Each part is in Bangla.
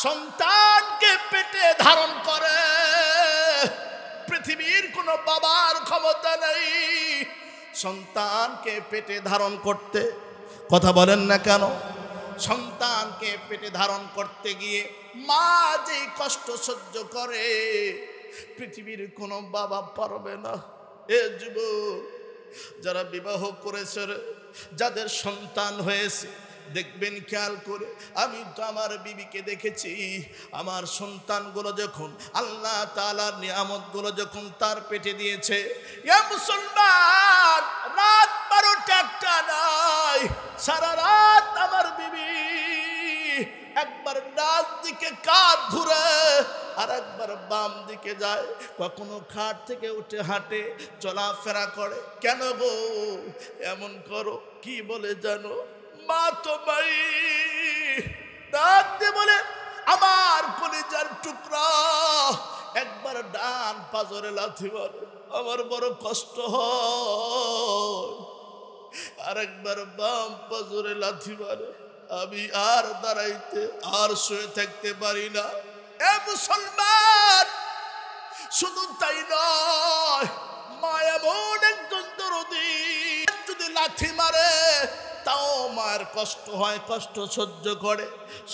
সন্তানকে পেটে ধারণ করে, পৃথিবীর কোনো বাবার ক্ষমতা নেই সন্তানকে পেটে ধারণ করতে। কথা বলেন না কেন? সন্তানকে পেটে ধারণ করতে গিয়ে মা যে কষ্ট সহ্য করে পৃথিবীর কোনো বাবা পারবে না। এ যুবক যারা বিবাহ করেছে, যাদের সন্তান হয়েছে, দেখবেন খেয়াল করে, আমি তো আমার বিবিকে দেখেছি, আমার সন্তানগুলো যখন আল্লাহ তাআলার নিয়ামতগুলো যখন তার পেটে দিয়েছে, এ মুসলমান, রাত 12টা নাই, সারা রাত আমার বিবি একবার ডান দিকে কাঁধ ঘুরে আর একবার বাম দিকে যায়, কখনো খাট থেকে উঠে হাঁটে, চলাফেরা করে। কেন গো এমন করো? কি বলে জানো? মা তো ভাই ডাক দিয়ে বলে, আমার কলিজার টুকরা, একবার ডান পাজরে লাথি মারে, আমার বড় কষ্ট হয়, আর একবার বাম পাজরে লাথি মারে, আমি আর দাঁড়াইতে আর শুয়ে থাকতে পারি না। এ মুসলমান, শুধু তাই নয়, মা এমন একজন দরদী, যদি লাথি মারে তাও মার কষ্ট হয়, কষ্ট সহ্য করে।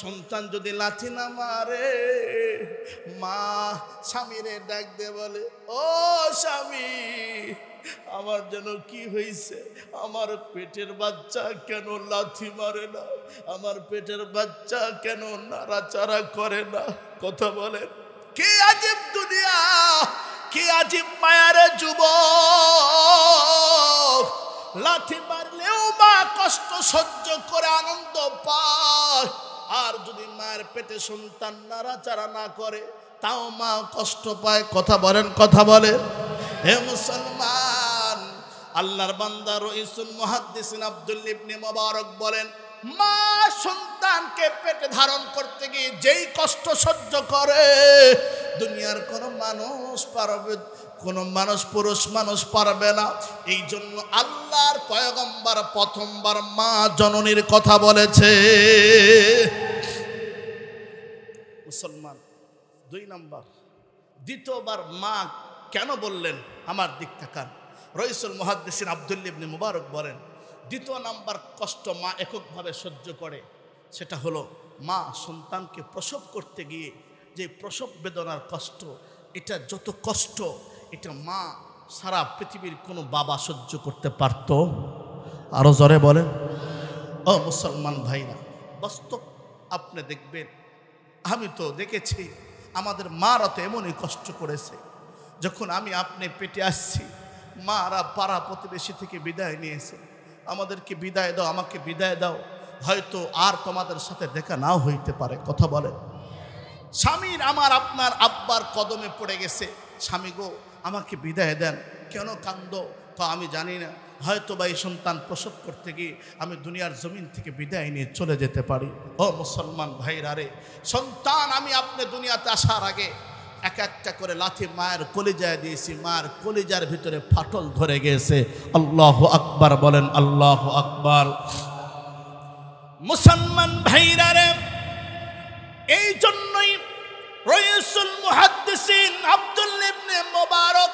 সন্তান যদি লাথি না মারে, মা স্বামীরে ডাক দিয়ে বলে, ও স্বামী, আমার যেন কি হয়েছে, আমার পেটের বাচ্চা কেন লাথি মারে না, আমার পেটের বাচ্চা কেন নাড়াচাড়া করে না? কথা বলেন, কি আজীব দুনিয়া, কি আজীব মায়ার যুবক। লাথি মারলেও মা কষ্ট সহ্য করে আনন্দ পায়, আর যদি মায়ের পেটে সন্তান নাড়াচাড়া না করে তাও মা কষ্ট পায়। কথা বলেন, কথা বলেন। হে মুসলমান, আল্লাহর বান্দা রইসুল মুহাদ্দিসিন আব্দুল্লাহ ইবনে মুবারক বলেন, মা সন্তানকে পেটে ধারণ করতে গিয়ে যেই কষ্ট সহ্য করে দুনিয়ার কোনো মানুষ পারবে, কোনো মানুষ, পুরুষ মানুষ পারবে না। এই জন্য আল্লাহর পয়গম্বর প্রথমবার মা জননীর কথা বলেছে। মুসলমান 2 নাম্বার, দ্বিতীয়বার মা কেন বললেন? আমার দিক তাকান। রইসুল মুহাদ্দিসিন আব্দুল্লাহ ইবনে মুবারক বলেন, দ্বিতীয় নাম্বার কষ্ট মা এককভাবে সহ্য করে, সেটা হলো মা সন্তানকে প্রসব করতে গিয়ে যে প্রসব বেদনার কষ্ট, এটা যত কষ্ট, এটা মা সারা পৃথিবীর কোনো বাবা সহ্য করতে পারত? আরো জোরে বলেন। ও মুসলমান ভাইরা, বাস্তব আপনি দেখবেন, আমি তো দেখেছি আমাদের মারা তো এমনই কষ্ট করেছে। যখন আমি আপনি পেটে আসছি, মারা পাড়া প্রতিবেশী থেকে বিদায় নিয়েছে, আমাদেরকে বিদায় দাও, আমাকে বিদায় দাও, হয়তো আর তোমাদের সাথে দেখা নাও হইতে পারে। কথা বলেন। স্বামীর আমার আপনার আব্বার কদমে পড়ে গেছে, স্বামী গো আমাকে বিদায় দেন। কেন কান্দো? তো আমি জানি না, হয়তো বা এই সন্তান প্রসব করতে গিয়ে আমি দুনিয়ার জমিন থেকে বিদায় নিয়ে চলে যেতে পারি। ও মুসলমান ভাইরা রে, সন্তান আমি আপনি দুনিয়াতে আসার আগে এক একটা করে লাথি মায়ের কলিজায় দিয়েছি, মায়ের কলিজার ভিতরে ফাটল ধরে গেছে। আল্লাহু আকবার বলেন, আল্লাহু আকবার। মুসলমান ভাইরা রে, এই জন্যই রইসুল মুহাদ্দিসিন আব্দুল্লাহ ইবনে মুবারক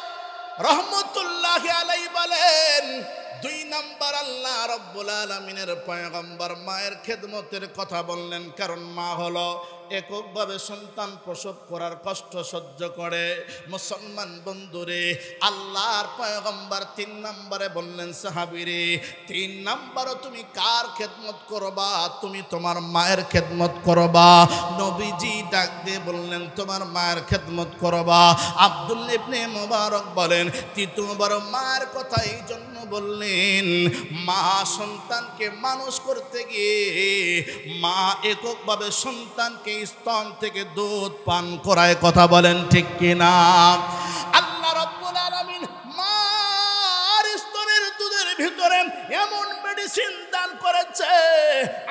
রহমতুল্লাহি আলাইহি বলেন, 2 নাম্বার আল্লাহ রাব্বুল আলামিনের পয়গম্বর মায়ের খেদমতের কথা বললেন, কারণ মা হলো এককভাবে সন্তান প্রসব করার কষ্ট সহ্য করে। মুসলমান বন্ধুরে, আল্লাহর পয়গম্বর 3 নম্বরে বললেন, সাহাবীরে 3 নম্বরে তুমি কার খেদমত করবা? তুমি তোমার মায়ের খেদমত করবা। নবীজি ডাক দিয়ে বললেন, তোমার মায়ের খেদমত করবা। আব্দুল্লাহ ইবনে মুবারক বলেন, তৃতীয়বার মায়ের কথা এই জন্য বললেন, মা সন্তানকে মানুষ করতে গিয়ে মা এককভাবে সন্তানকে স্তন থেকে দুধ পান করায়। কথা বলেন ঠিক কিনা? আল্লাহ রাব্বুল আলামিন মার স্তনের দুধের ভিতরে এমন মেডিসিন দান করেছে।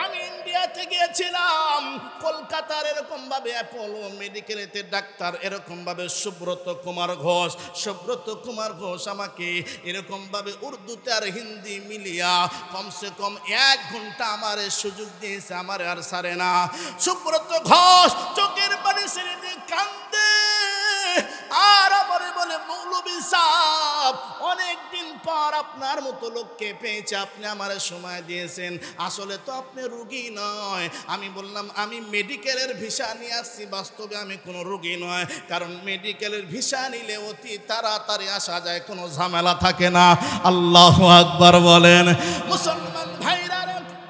আমি ইন্ডিয়াতে গিয়েছিলাম, কলকাতার এরকম ভাবে অ্যাপোলো মেডিকেলেতে ডাক্তার এরকম ভাবে সুব্রত কুমার ঘোষ, সুব্রত কুমার ঘোষ আমাকে এরকম ভাবে উর্দুতে আর হিন্দি মিলিয়া কমসে কম 1 ঘন্টা আমার সুযোগ দিয়েছে, আমার আর সারে না। সুব্রত ঘোষ চোখের পানি ছেড়ে দিয়ে কান্দে আর আমারে বলে, মৌলভী সাহেব অনেকদিন পর আপনার মতো লোককে পেয়েছে, আপনি আমারে সময় দিয়েছেন, আসলে তো আপনি রোগী নয়। আমি বললাম আমি মেডিকেলের ভিসা নিয়ে আসছি, বাস্তবে আমি কোনো রোগী নয়, কারণ মেডিকেলের ভিসা নিলে অতি তাড়াতাড়ি আসা যায়, কোনো ঝামেলা থাকে না। আল্লাহু আকবার বলেন। মুসলমান ভাইরা,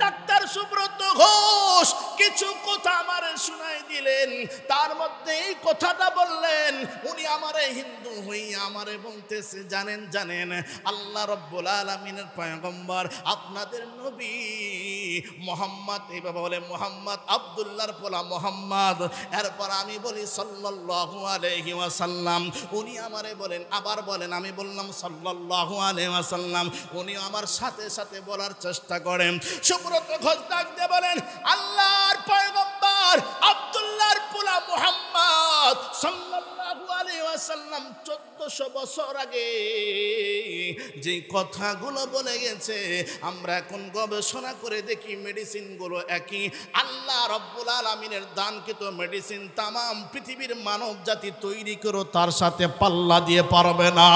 ডাক্তার সুব্রত ঘোষ কিছু কথা আমারে শোনাই দিলেন, তার মধ্যে এই কথাটা বললেন, উনি আমারে হিন্দু হইয়া আমারে বলতেছে, জানেন জানেন আল্লাহ রাব্বুল আলামিনের পয়গম্বর আপনাদের নবী মুহাম্মদ, এইভাবে বলে মুহাম্মদ আব্দুল্লাহর পোলা মুহাম্মদ। এরপর আমি বলি সাল্লাল্লাহু আলাইহি ওয়াসাল্লাম, উনি আমারে বলেন, আবার বলেন, আমি বললাম সাল্লাল্লাহু আলাইহি ওয়াসাল্লাম, উনি আমার সাথে সাথে বলার চেষ্টা করেন। সুব্রত ঘোষ ডাক দিয়ে বলেন, আল্লাহর পয়গম্বর আব্দুল্লাহর পোলা মুহাম্মদ সাল্লাল্লাহু আলাইহি ওয়াসাল্লাম 1400 বছর আগে যে কথাগুলো বলে গেছে, আমরা এখন গবেষণা করে দেখি মেডিসিনগুলো একই। আল্লাহ রাব্বুল আলামিনের দানকৃত মেডিসিন তামাম পৃথিবীর মানব জাতি তৈরি করে তার সাথে পাল্লা দিয়ে পারবে না।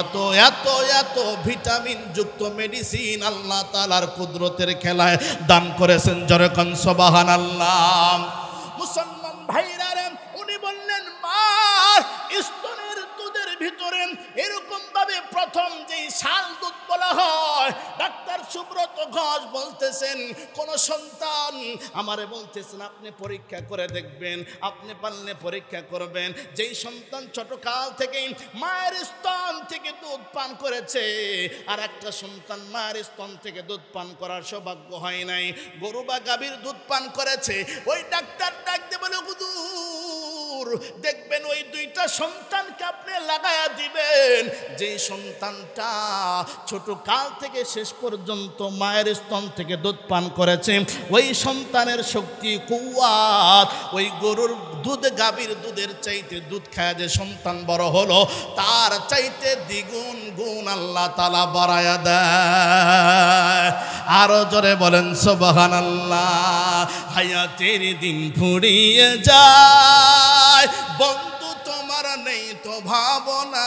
এত এত এত ভিটামিন যুক্ত মেডিসিন আল্লাহ তাআলার কুদরতের খেলায় দান করেছেন। যেরকম সুবহানাল্লাহ। মুসলমান ভাইরা, উনি বললেন মা স্তনের দুধের ভিতরে এরকম ভাবে প্রথম যেই শাল দুধ বলা হয়, ডাক্তার সুব্রত ঘোষ বলতেছেন কোন সন্তান আমারে বলতেছেন আপনি পরীক্ষা করে দেখবেন, আপনি পারলে পরীক্ষা করবেন, যেই সন্তান ছোটকাল থেকেই মায়ের স্তন থেকে দুধ পান করেছে, আর একটা সন্তান মায়ের স্তন থেকে দুধ পান করার সৌভাগ্য হয় নাই, গরু বা গাভীর দুধ পান করেছে, ওই ডাক্তার ডাকতে বলে হুজুর দেখবেন ওই দুইটা সন্তানকে আপনি লাগায়া দিবেন, যেই সন্তানটা ছোট কাল থেকে শেষ পর্যন্ত মায়ের স্তন থেকে দুধ পান করেছে, ওই সন্তানের শক্তি কুওয়াত ওই গরুর দুধ গাভীর দুধের চাইতে দুধ খায় যে সন্তান বড় হলো, তার চাইতে দ্বিগুণ গুণ আল্লাহ তাআলা বাড়ায়া দেয়। আরো জোরে বলেন সুবহানাল্লাহ। হায়াতের দিন ফুরিয়ে যায়, বন্ধু তোমার নেই তো ভাবনা,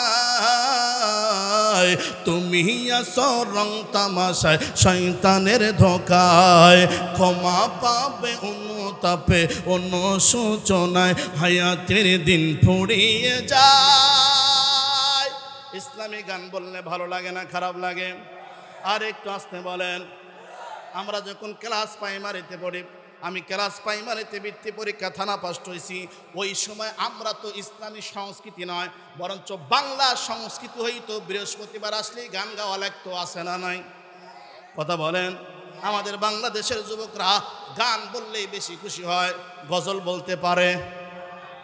তুমি আসো রং তামাশায় শয়তানের ধোকায়, ক্ষমা পাবে অনুতাপে অনুশোচনায়, হায়াতের দিন ফুরিয়ে যায়। ইসলামী গান বললে ভালো লাগে না খারাপ লাগে? আর একটু আসতে বলেন। আমরা যখন ক্লাস প্রাইমারিতে পড়ি, আমি ক্লাস প্রাইমারিতে বৃত্তি পরীক্ষা থানা পাস হয়েছি, ওই সময় আমরা তো ইসলামী সংস্কৃতি নয় বরঞ্চ বাংলা সংস্কৃতি হইতো, বৃহস্পতিবার আসলেই গান গাওয়া লাগতো, আছে না নাই? কথা বলেন। আমাদের বাংলাদেশের যুবকরা গান বললেই বেশি খুশি হয়, গজল বলতে পারে,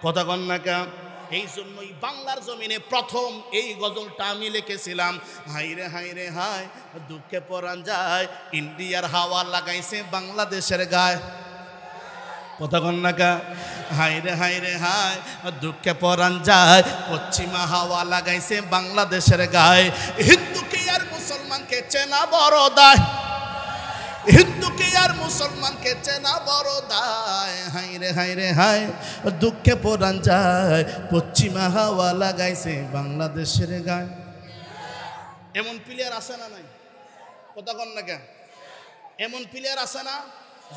কথা কন না কেন? এই জন্যই বাংলার জমিনে প্রথম এই গজলটা আমি লিখেছিলাম, হাইরে হাইরে হায় দুঃখে পরাণ যায়, ইন্ডিয়ার হাওয়া লাগাইছে বাংলাদেশের গায়ে, কথা কন না কা? হাইরে হাইরে হায় দুঃখে পরাণ যায়, পশ্চিমা হাওয়া লাগাইছে বাংলাদেশের গায়ে, হিন্দুকে আর মুসলমানকে চেনা বড় দায়, হিন্দুকে আর মুসলমানকে চেনা বড় দায়, হাইরে হাইরে হায় দুঃখে পরাণ যায়, পশ্চিমা হাওয়া লাগাইছে বাংলাদেশের গায়ে। এমন প্লেয়ার আছে না নাই? কথা কন না কেন? এমন প্লেয়ার আছে না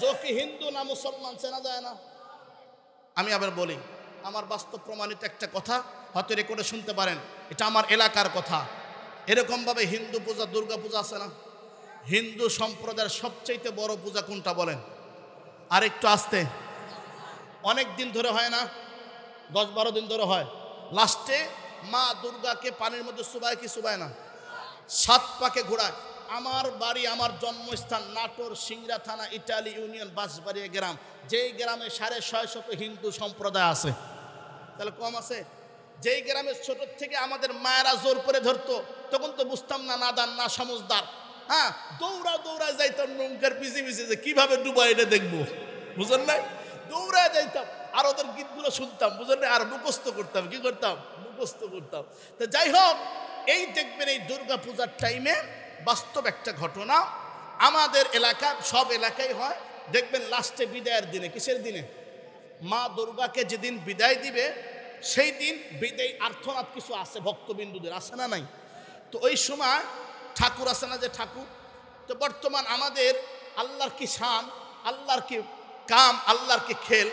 যে কি হিন্দু না মুসলমান চেনা যায় না? আমি আবার বলি, আমার বাস্তব প্রমাণিত একটা কথা, হয়তো রেকর্ডে শুনতে পারেন, এটা আমার এলাকার কথা। এরকমভাবে হিন্দু পূজা, দুর্গা পূজা আছে না? হিন্দু সম্প্রদায়ের সবচেয়ে বড় পূজা কোনটা বলেন? আর একটু আসতে, অনেক দিন ধরে হয় না, 10-12 দিন ধরে হয়। লাস্টে মা দুর্গাকে পানির মধ্যে চুবায় কি চুবায় না? 7 পাকে ঘোরায়। আমার বাড়ি, আমার জন্মস্থান নাটোর সিংড়া থানা, ইটালি ইউনিয়ন, বাঁশবাড়িয়া গ্রাম, যেই গ্রামে 650 হিন্দু সম্প্রদায় আছে, তাহলে কম আছে? যেই গ্রামের ছোট থেকে আমাদের মায়েরা জোর করে ধরতো, তখন তো বুঝতাম না নাদান না সমজদার, হ্যাঁ, দৌড়া দৌড়া যাইতাম নৌকার পিছিয়ে পিছিয়ে, যে কিভাবে ডুবাই এটা দেখবো, বুঝলেন নাই? দৌড়া দৌড়ে যাইতাম আর ওদের গীতগুলো শুনতাম, বুঝলেন, আর মুখস্থ করতাম। কি করতাম? মুখস্থ করতাম। তো যাই হোক, এই দেখবেন এই দুর্গা পূজার টাইমে বাস্তব একটা ঘটনা আমাদের এলাকা, সব এলাকায় হয়। দেখবেন লাস্টে বিদায়ের দিনে, কিসের দিনে? মা দুর্গাকে যেদিন বিদায় দিবে সেই দিন বিদায় আর্থনাদ কিছু আছে ভক্তবিন্দুদের, আছে না নাই? তো ওই সময় ঠাকুর আছে না, যে ঠাকুর, তো বর্তমান আমাদের আল্লাহর কি শান, আল্লাহর কি কাম, আল্লাহর কি খেল।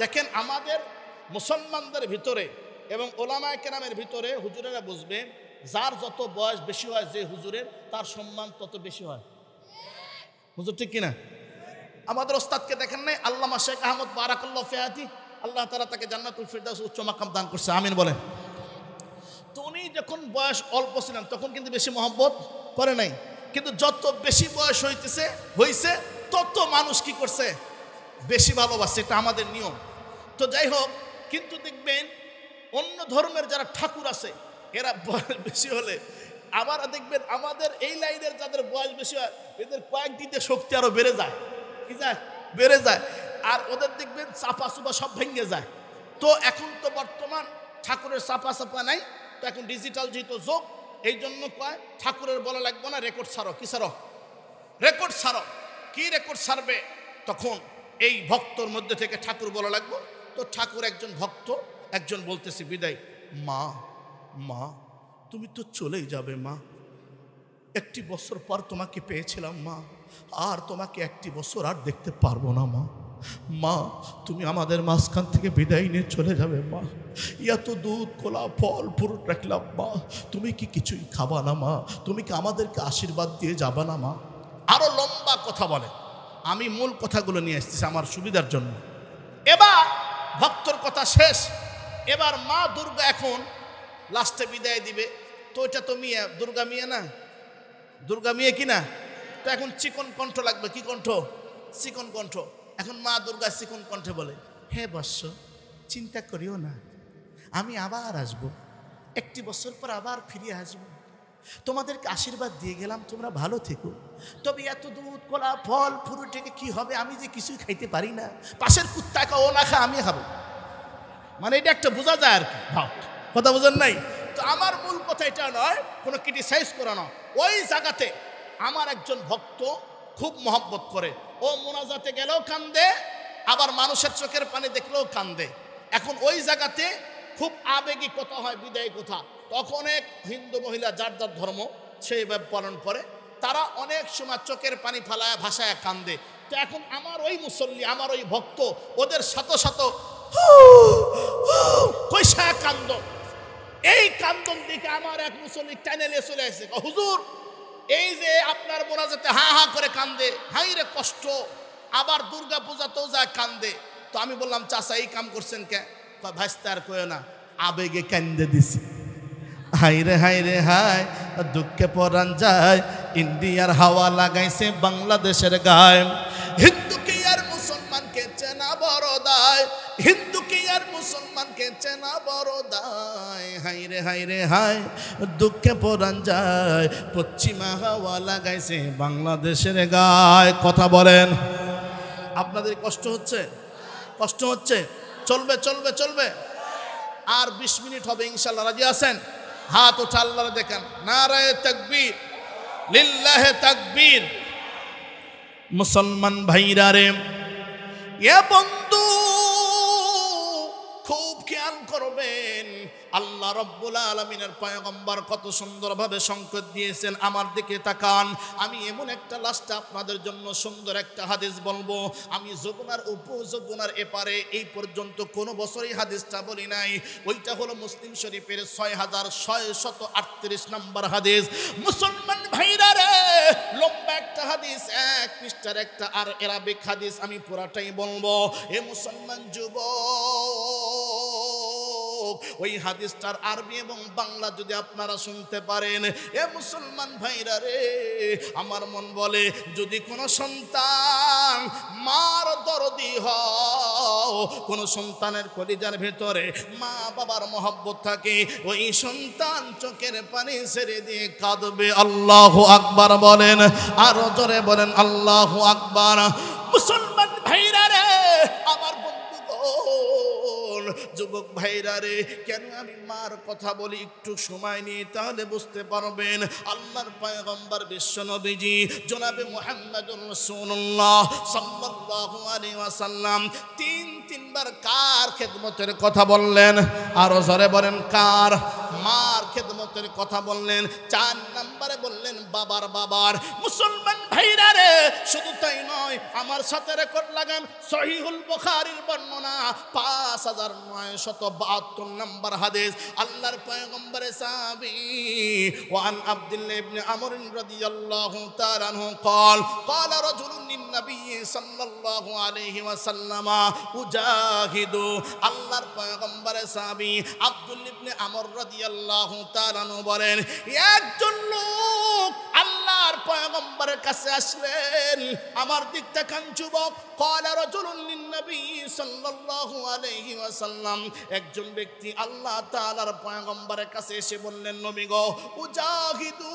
দেখেন আমাদের মুসলমানদের ভিতরে এবং ওলামায়ে কেরামের ভিতরে হুজুরেরা বুঝবেন, যার যত বয়স বেশি হয় যে হুজুরের, তার সম্মান তত বেশি হয়। হুজুর ঠিক কিনা? আমাদের ওস্তাদকে দেখেন নাই, আল্লামা শেখ আহমদ বারাকাল্লাহু ফি হায়াতি, আল্লাহ তাআলা তাকে জান্নাতুল ফিরদাউস উচ্চ মাকাম দান করছে, আমিন বলেন। তো উনি যখন বয়স অল্প ছিলেন তখন কিন্তু বেশি মহব্বত করে নাই, কিন্তু যত বেশি বয়স হয়েছে তত মানুষ কি করছে? বেশি ভালোবাসে। এটা আমাদের নিয়ম। তো যাই হোক, কিন্তু দেখবেন অন্য ধর্মের যারা ঠাকুর আছে এরা বয়স বেশি হলে আবার দেখবেন আমাদের এই লাইনের যাদের বয়স বেশি হয় এদের কয়েকদিনে শক্তি আরো বেড়ে যায়। কি যায়? বেড়ে যায়। আর ওদের দেখবেন চাপা চুপা সব ভেঙে যায়। তো এখন তো বর্তমান ঠাকুরের চাপা নাই, তো এখন ডিজিটাল যেহেতু যোগ, এই জন্য কয় ঠাকুরের বলা লাগবে না, রেকর্ড ছাড়ো। কি ছাড়ো? রেকর্ড ছাড়ো। কি রেকর্ড ছাড়বে? তখন এই ভক্তর মধ্যে থেকে ঠাকুর বলা লাগবে। তো ঠাকুর একজন ভক্ত, একজন বলতেছে বিদায়, মা মা তুমি তো চলেই যাবে মা, একটি বছর পর তোমাকে পেয়েছিলাম মা, আর তোমাকে একটি বছর আর দেখতে পারবো না মা। মা তুমি আমাদের মাঝখান থেকে বিদায় নিয়ে চলে যাবে মা, এত দুধ কলা ফল ফ্রুট রাখলাম মা, তুমি কি কিছুই খাবা না মা? তুমি কি আমাদেরকে আশীর্বাদ দিয়ে যাবা না মা? আরো লম্বা কথা বলে, আমি মূল কথাগুলো নিয়ে এসেছি আমার সুবিধার জন্য। এবার ভক্তর কথা শেষ, এবার মা দুর্গা এখন লাস্টে বিদায় দিবে। তো এটা তো মিয়া, দুর্গা মিয়া না, দুর্গা মেয়ে কিনা, তো এখন চিকন কণ্ঠ লাগবে। কি কণ্ঠ? চিকন কণ্ঠ। এখন মা দুর্গা চিকন কণ্ঠে বলে, হে বৎস চিন্তা করিও না, আমি আবার আসব, একটি বছর পর আবার ফিরে আসব, তোমাদেরকে আশীর্বাদ দিয়ে গেলাম, তোমরা ভালো থেকো। তবে এত দুধ কলা ফল ফ্রুট থেকে কি হবে? আমি যে কিছুই খাইতে পারি না, পাশের কুত্তাকে ও না খা, আমি খাবো। মানে এটা একটা বোঝা যায় আর কি, ভাব কথা বোঝেন নাই? তো আমার মূল কথা এটা নয়, কোনো ক্রিটিসাইজ করা নয়। ওই জায়গাতে আমার একজন ভক্ত খুব মহব্বত করে, ও মোনাজাতে গেলেও কান্দে, আবার মানুষের চোখের পানি দেখলেও কান্দে। এখন ওই জায়গাতে খুব আবেগী কথা হয়, বিদায়ী কথা। তখন এক হিন্দু মহিলা যার যার ধর্ম সেইভাবে পালন করে, তারা অনেক সময় চোখের পানি ফালায় ভাসায় কান্দে। তো এখন আমার ওই মুসল্লি, আমার ওই ভক্ত ওদের শত শত কইসা কান্দ, এই কান্দন দিকে আমার এক মুসল্লি চ্যানেলে চলে আসে, হুজুর এই যে আপনার মোনাজাতে হা হা করে কান্দে, হাই রে কষ্ট, আবার দুর্গা পূজাতেও যায় কান্দে। তো আমি বললাম, চাচা এই কাম করছেন কে? ভাইস্তা আর কয় না, আবেগে কান্দে দিছি। হাই রে হাই, দুঃখে পরান যায়, ইন্ডিয়ার হাওয়া লাগাইছে বাংলাদেশের গায়ে। হিন্দুকে আর মুসলমানকে চেনা বড় দায়, হিন্দুকে আর মুসলমানকে চেনা বড় দায়। হাই রে হাই, দুঃখে পরান যায়, পশ্চিমা হাওয়া লাগাইছে বাংলাদেশের গায়ে। কথা বলেন, আপনাদের কষ্ট হচ্ছে? কষ্ট হচ্ছে? চলবে চলবে চলবে, আর 20 মিনিট হবে ইনশাআল্লাহ। রাজি আছেন? হাত উঠা আল্লাহর দেখেন, নারায়ে তাকবীর, লিল্লাহে তাকবীর। মুসলমান ভাইরা রে, এ বন্ধু খুব খেয়াল করবেন, আল্লাহ রাব্বুল আলামিনের পয়গম্বর কত সুন্দরভাবে সংকেত দিয়েছেন। আমার দিকে তাকান, আমি এমন একটা লাস্টে আপনাদের জন্য সুন্দর একটা হাদিস বলবো। আমি যমুনার উপযমুনার এপারে এই পর্যন্ত কোনো বছরই হাদিসটা বলি নাই। ওইটা হলো মুসলিম শরীফের 6638 নম্বর হাদিস। মুসলমান ভাইরা রে, লম্বা একটা হাদিস, 1 পৃষ্ঠার একটা আর আরবিক হাদিস, আমি পুরাটাই বলবো। এ মুসলমান যুবক, ওই হাদিসটার আরবি এবং বাংলা যদি আপনারা শুনতে পারেন, এ মুসলমান ভাইরা রে, আমার মন বলে যদি কোনো সন্তান মার দরদি হও, কোনো সন্তানের কলিজার ভেতরে মা বাবার মহব্বত থাকে, ওই সন্তান চোখের পানি ছেড়ে দিয়ে কাঁদবে। আল্লাহু আকবার বলেন, আরো জোরে বলেন আল্লাহু আকবার। মুসলমান ভাইরা রে, আমার বন্ধু গো, যুবক ভাইরা রে, কেন আমি মার কথা বলি একটু সময় নিয়ে, তাহলে বুঝতে পারবেন আল্লাহর পয়গম্বর বিশ্ব নবীজি জনাবে মুহাম্মদুর রাসূলুল্লাহ সাল্লাল্লাহু আলাইহি ওয়াসাল্লাম তিনবার কার খেদমতের কথা বললেন? আরো জোরে বলেন কার? মার খেদমতের কথা বললেন। 4 নম্বরে বললেন বাবার। মুসলমান ভাইরা রে, শুধু তাই নয়, আমার সাথে রেকর্ড লাগান, সহিহুল বুখারীর বর্ণনা 5972 নম্বর হাদিস, আল্লাহর পয়গম্বরের সাহাবী ওয়ান আব্দুল্লাহ ইবনে আমর রাদিয়াল্লাহু তাআলা আনহু قال قال رجل للنبي صلى الله عليه وسلم উজাহিদু। আল্লাহর পয়গম্বরের সাহাবী আব্দুল্লাহ ইবনে আমর রাদিয়াল্লাহু তাআলা আনহু বলেন, একজন লোক আল্লাহর পয়গম্বরের কাছে আসলেন, আমার দিক তাকান যুবক। قال رجل للنبي صلى الله عليه وسلم, একজন ব্যক্তি আল্লাহ তাআলার পয়গম্বরের কাছে এসে বললেন, নবী গো, উজাহিদু,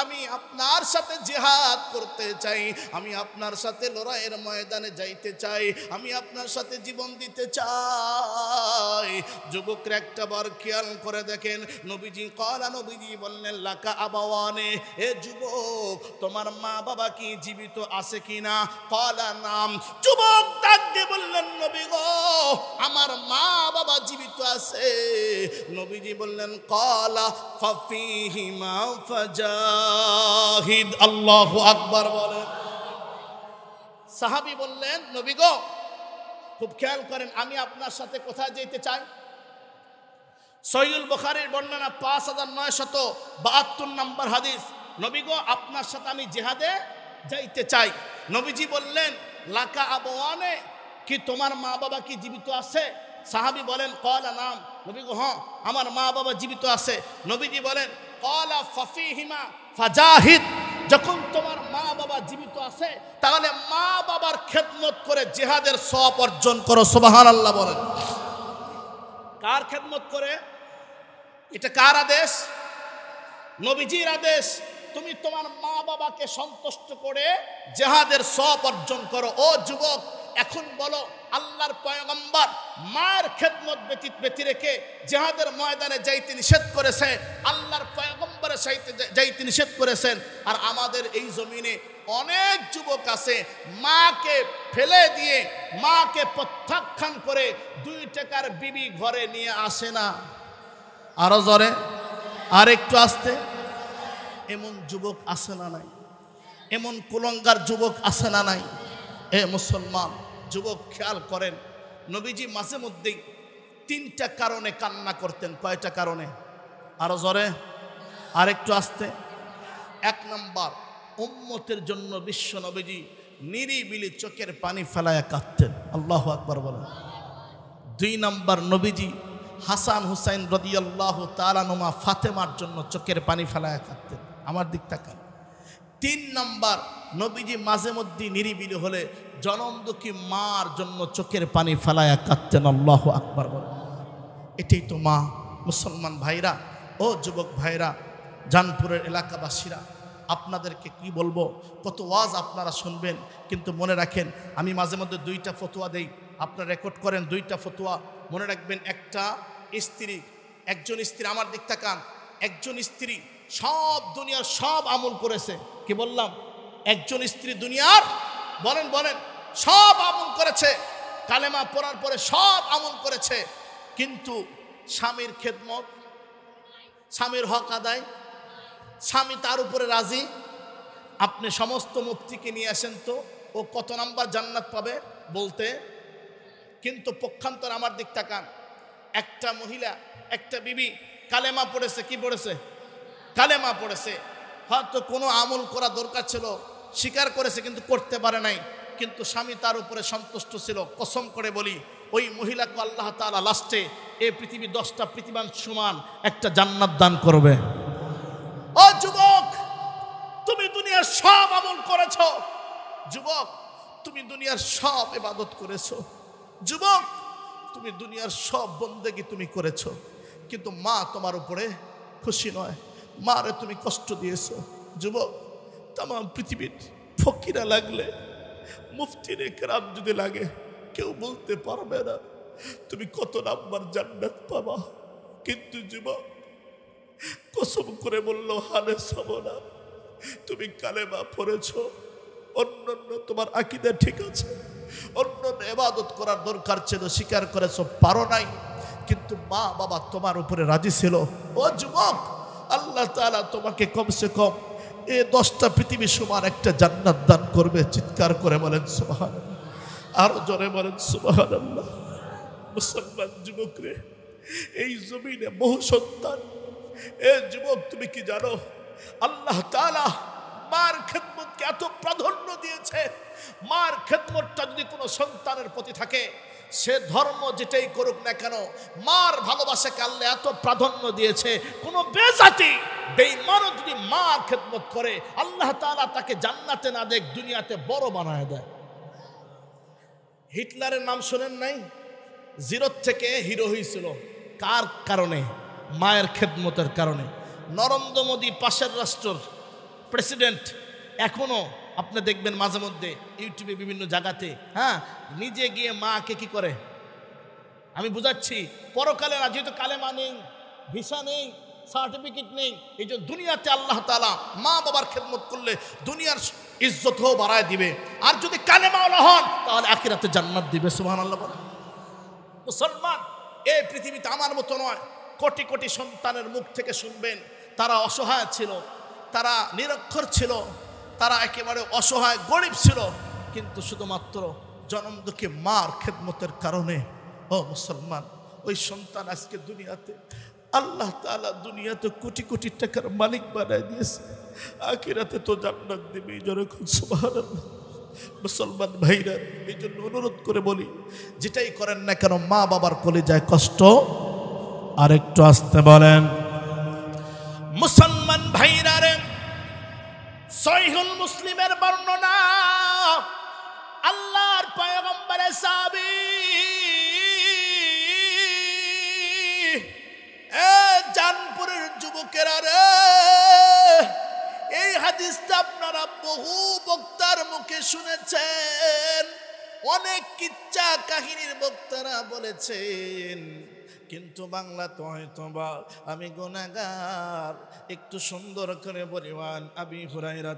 আমি আপনার সাথে জিহাদ করতে চাই, আমি আপনার সাথে লড়াইয়ের ময়দানে যাইতে চাই, আমি আপনার সাথে জীবন দিতে চাই। যুবকরা একটা বার খেয়াল করে দেখেন, নবীজি বললেন, লাকা আবাওয়ানে, এ যুবক, তোমার মা বাবা কি জীবিত আছে কিনা? ক্বালা নাম। যুবক ডাক দিয়ে বললেন, নবী গো, আমার মা বাবা জীবিত আছে। নবীজি বললেন, ক্বালা ফাফিহিমা ফাজাহিদ। আল্লাহু আকবার বলেন। সাহাবী বললেন, নবী গো, খুব খেয়াল করেন, আমি আপনার সাথে কোথায় যেতে চাই? সহিহুল বুখারীর বর্ণনা 5972 নম্বর হাদিস, নবী গো, আপনার সাথে আমি জিহাদে যাইতে চাই। নবীজি বললেন, লাকা আবাওয়ানে, কি তোমার মা বাবা কি জীবিত আছে? সাহাবী বলেন, ক্বালা নাম। নবী গো, হ্যাঁ, আমার মা বাবা জীবিত আছে। নবীজি বলেন, ক্বালা ফাফিহিমা ফাজাহিদ, যখন তোমার মা বাবা জীবিত আছে, তাহলে মা বাবার খেদমত করে জিহাদের সওয়াব অর্জন করো। সুবহানাল্লাহ বলেন। কার খেদমত করে? এটা কার আদেশ? নবীজির আদেশ। তুমি তোমার মা বাবাকে সন্তুষ্ট করে জিহাদের সওয়াব অর্জন করো। ও যুবক, এখন বলো, আল্লাহর পয়গম্বর মায়ের খেদমত ব্যতীত রেখে জিহাদের ময়দানে যাইতে নিষেধ করেছে, আল্লাহর পয়গম্বরের সাথে যাইতে নিষেধ করেছেন। আর আমাদের এই জমিনে অনেক যুবক আছে, মাকে ফেলে দিয়ে, মাকে প্রত্যাখ্যান করে 2 টাকার বিবি ঘরে নিয়ে আসে না। আরো জোরে, আর একটু আস্তে। এমন যুবক আছে না নাই? এমন কুলঙ্গার যুবক আছে না নাই? এ মুসলমান যুবক, খেয়াল করেন, নবীজি মাঝে মধ্যেই 3টা কারণে কান্না করতেন। কয়টা কারণে? আরো জোরে, আর একটু আস্তে। 1 নম্বর, উম্মতের জন্য বিশ্ব নবীজি নিরিবিলি চোখের পানি ফেলায়া কাঁদতেন। আল্লাহু আকবার বলেন। 2 নম্বর, নবীজি হাসান হুসাইন রাদিয়াল্লাহু তাআলা আনহুমা ফাতেমার জন্য চোখের পানি ফেলায়া কাঁদতেন। আমার দিক তাকান। 3 নম্বর, নবীজি মাঝে মধ্যে নিরিবিলি হলে জনমদুখী মার জন্য চোখের পানি ফেলায়া কাঁদতেন। আল্লাহু আকবার বলেন। এটাই তো মা। মুসলমান ভাইরা, ও যুবক ভাইরা, জানপুরের এলাকাবাসীরা, আপনাদেরকে কি বলবো, কত ওয়াজ আপনারা শুনবেন, কিন্তু মনে রাখেন, আমি মাঝে মধ্যে 2টা ফতোয়া দেই, আপনারা রেকর্ড করেন। 2টা ফতোয়া মনে রাখবেন। একজন স্ত্রী, আমার দিক তাকান, একজন স্ত্রী সব দুনিয়ার সব আমল করেছে। কি বললাম? একজন স্ত্রী দুনিয়ার, বলেন সব আমল করেছে, কালেমা পড়ার পরে সব আমল করেছে, কিন্তু স্বামীর খেদমত, স্বামীর হক আদায়, স্বামী তার উপরে রাজি। আপনি সমস্ত মুফতিকে নিয়ে আসেন তো, ও কত নাম্বার জান্নাত পাবে বলতে। কিন্তু পক্ষান্তর আমার দিক তাকান, একটা মহিলা, একটা বিবি কালেমা পড়েছে। কি পড়েছে? কালেমা পড়েছে। হয়তো কোনো আমল করা দরকার ছিল, স্বীকার করেছে, কিন্তু করতে পারে নাই, কিন্তু স্বামী তার উপরে সন্তুষ্ট ছিল। কসম করে বলি, ওই মহিলাকে আল্লাহ তাআলা লাস্টে এই পৃথিবী 10টা পৃথিবীর সমান একটা জান্নাত দান করবে। ও যুবক, তুমি দুনিয়ার সব আমল করেছো। যুবক, তুমি দুনিয়ার সব ইবাদত করেছো। যুবক, তুমি দুনিয়ার সব বন্দেগী তুমি করেছো, কিন্তু মা তোমার উপরে খুশি নয়, মারে তুমি কষ্ট দিয়েছো। যুবক, তামাম পৃথিবীর ফকিরা লাগলে, মুফতিরে কেরাম যদি লাগে, কেউ বলতে পারবে না তুমি কত নাম্বার জান্নাত পাবা। কিন্তু যুবক কসম করে বলল হালে সবনা, তুমি কালেমা পড়েছো, অন্যান্য তোমার আকীদা ঠিক আছে, অন্যান্য ইবাদত করার দরকার ছিল, স্বীকার করেছো, পারো নাই, কিন্তু মা বাবা তোমার উপরে রাজি ছিল। ও যুবক, আল্লাহ তাআলা তোমাকে কমসে কম এই 10টা পৃথিবী সমান একটা জান্নাত দান করবে। চিৎকার করে বলেন সুবহানাল্লাহ, আরো জোরে বলেন সুবহানাল্লাহ। মুসলমান যুবক রে, এই জমিনে বহু সন্তান। এ যুবক, তুমি কি জানো আল্লাহ তাআলা মার খেদমতকে এত প্রাধান্য দিয়েছে? মার খেদমতটা যদি কোনো সন্তানের প্রতি থাকে, সে ধর্ম যেটাই করুক না কেন, মার ভালোবাসাকে আল্লাহ এত প্রাধান্য দিয়েছে, কোনো বেজাতি বেঈমান যদি মার খেদমত করে, আল্লাহ তাআলা তাকে জান্নাতে না দেখ দুনিয়াতে বড় বানায় দেয়। হিটলারের নাম শোনেন নাই? জিরো থেকে হিরো হয়েছিল কার কারণে? মায়ের খেদমতের কারণে। নরেন্দ্র মোদী পাশের রাষ্ট্রের প্রেসিডেন্ট, এখনো আপনি দেখবেন মাঝে মধ্যে ইউটিউবে বিভিন্ন জায়গাতে, হ্যাঁ, নিজে গিয়ে মাকে কি করে, আমি বুঝাচ্ছি, পরকালে না, যেহেতু কালেমা নেই, ভিসা নেই, সার্টিফিকেট নেই, এই জন্য দুনিয়াতে আল্লাহ তাআলা মা বাবার খেদমত করলে দুনিয়ার ইজ্জতও বাড়ায় দিবে, আর যদি কালেমাওয়ালা হন তাহলে আখিরাতে জান্নাত দিবে। সুবহানাল্লাহ বলেন। মুসলমান, এই পৃথিবীতে আমার মতো নয়, কোটি কোটি সন্তানের মুখ থেকে শুনবেন তারা অসহায় ছিল, তারা নিরক্ষর ছিল, তারা একেবারে অসহায় গরিব ছিল, কিন্তু শুধুমাত্র জনমদুঃখী মার খেদমতের কারণে, ও মুসলমান, ওই সন্তান আজকে দুনিয়াতে আল্লাহ তাআলা দুনিয়াতে কোটি কোটি টাকার মালিক বানায় দিয়েছে, আখিরাতে তো জান্নাত দিবে। যখন সুবহানাল্লাহ। মুসলমান ভাইরা, এই জন্য অনুরোধ করে বলি, যেটাই করেন না কেন মা বাবার কলিজায় কষ্ট। আর একটু আসতে বলেন। মুসলমান ভাইরা রে, সহিহুল মুসলিমের বর্ণনা, আল্লাহর পয়গম্বরের সাহাবী জানপুরের যুবকেরা রে, এই হাদিসটা আপনারা বহু বক্তার মুখে শুনেছেন, অনেক কিচ্ছা কাহিনীর বক্তারা বলেছেন, কিন্তু বাংলা তো হয়তো বা আমি গুনাহগার, একটু সুন্দর করে বলিবান। আবি হুরায়রা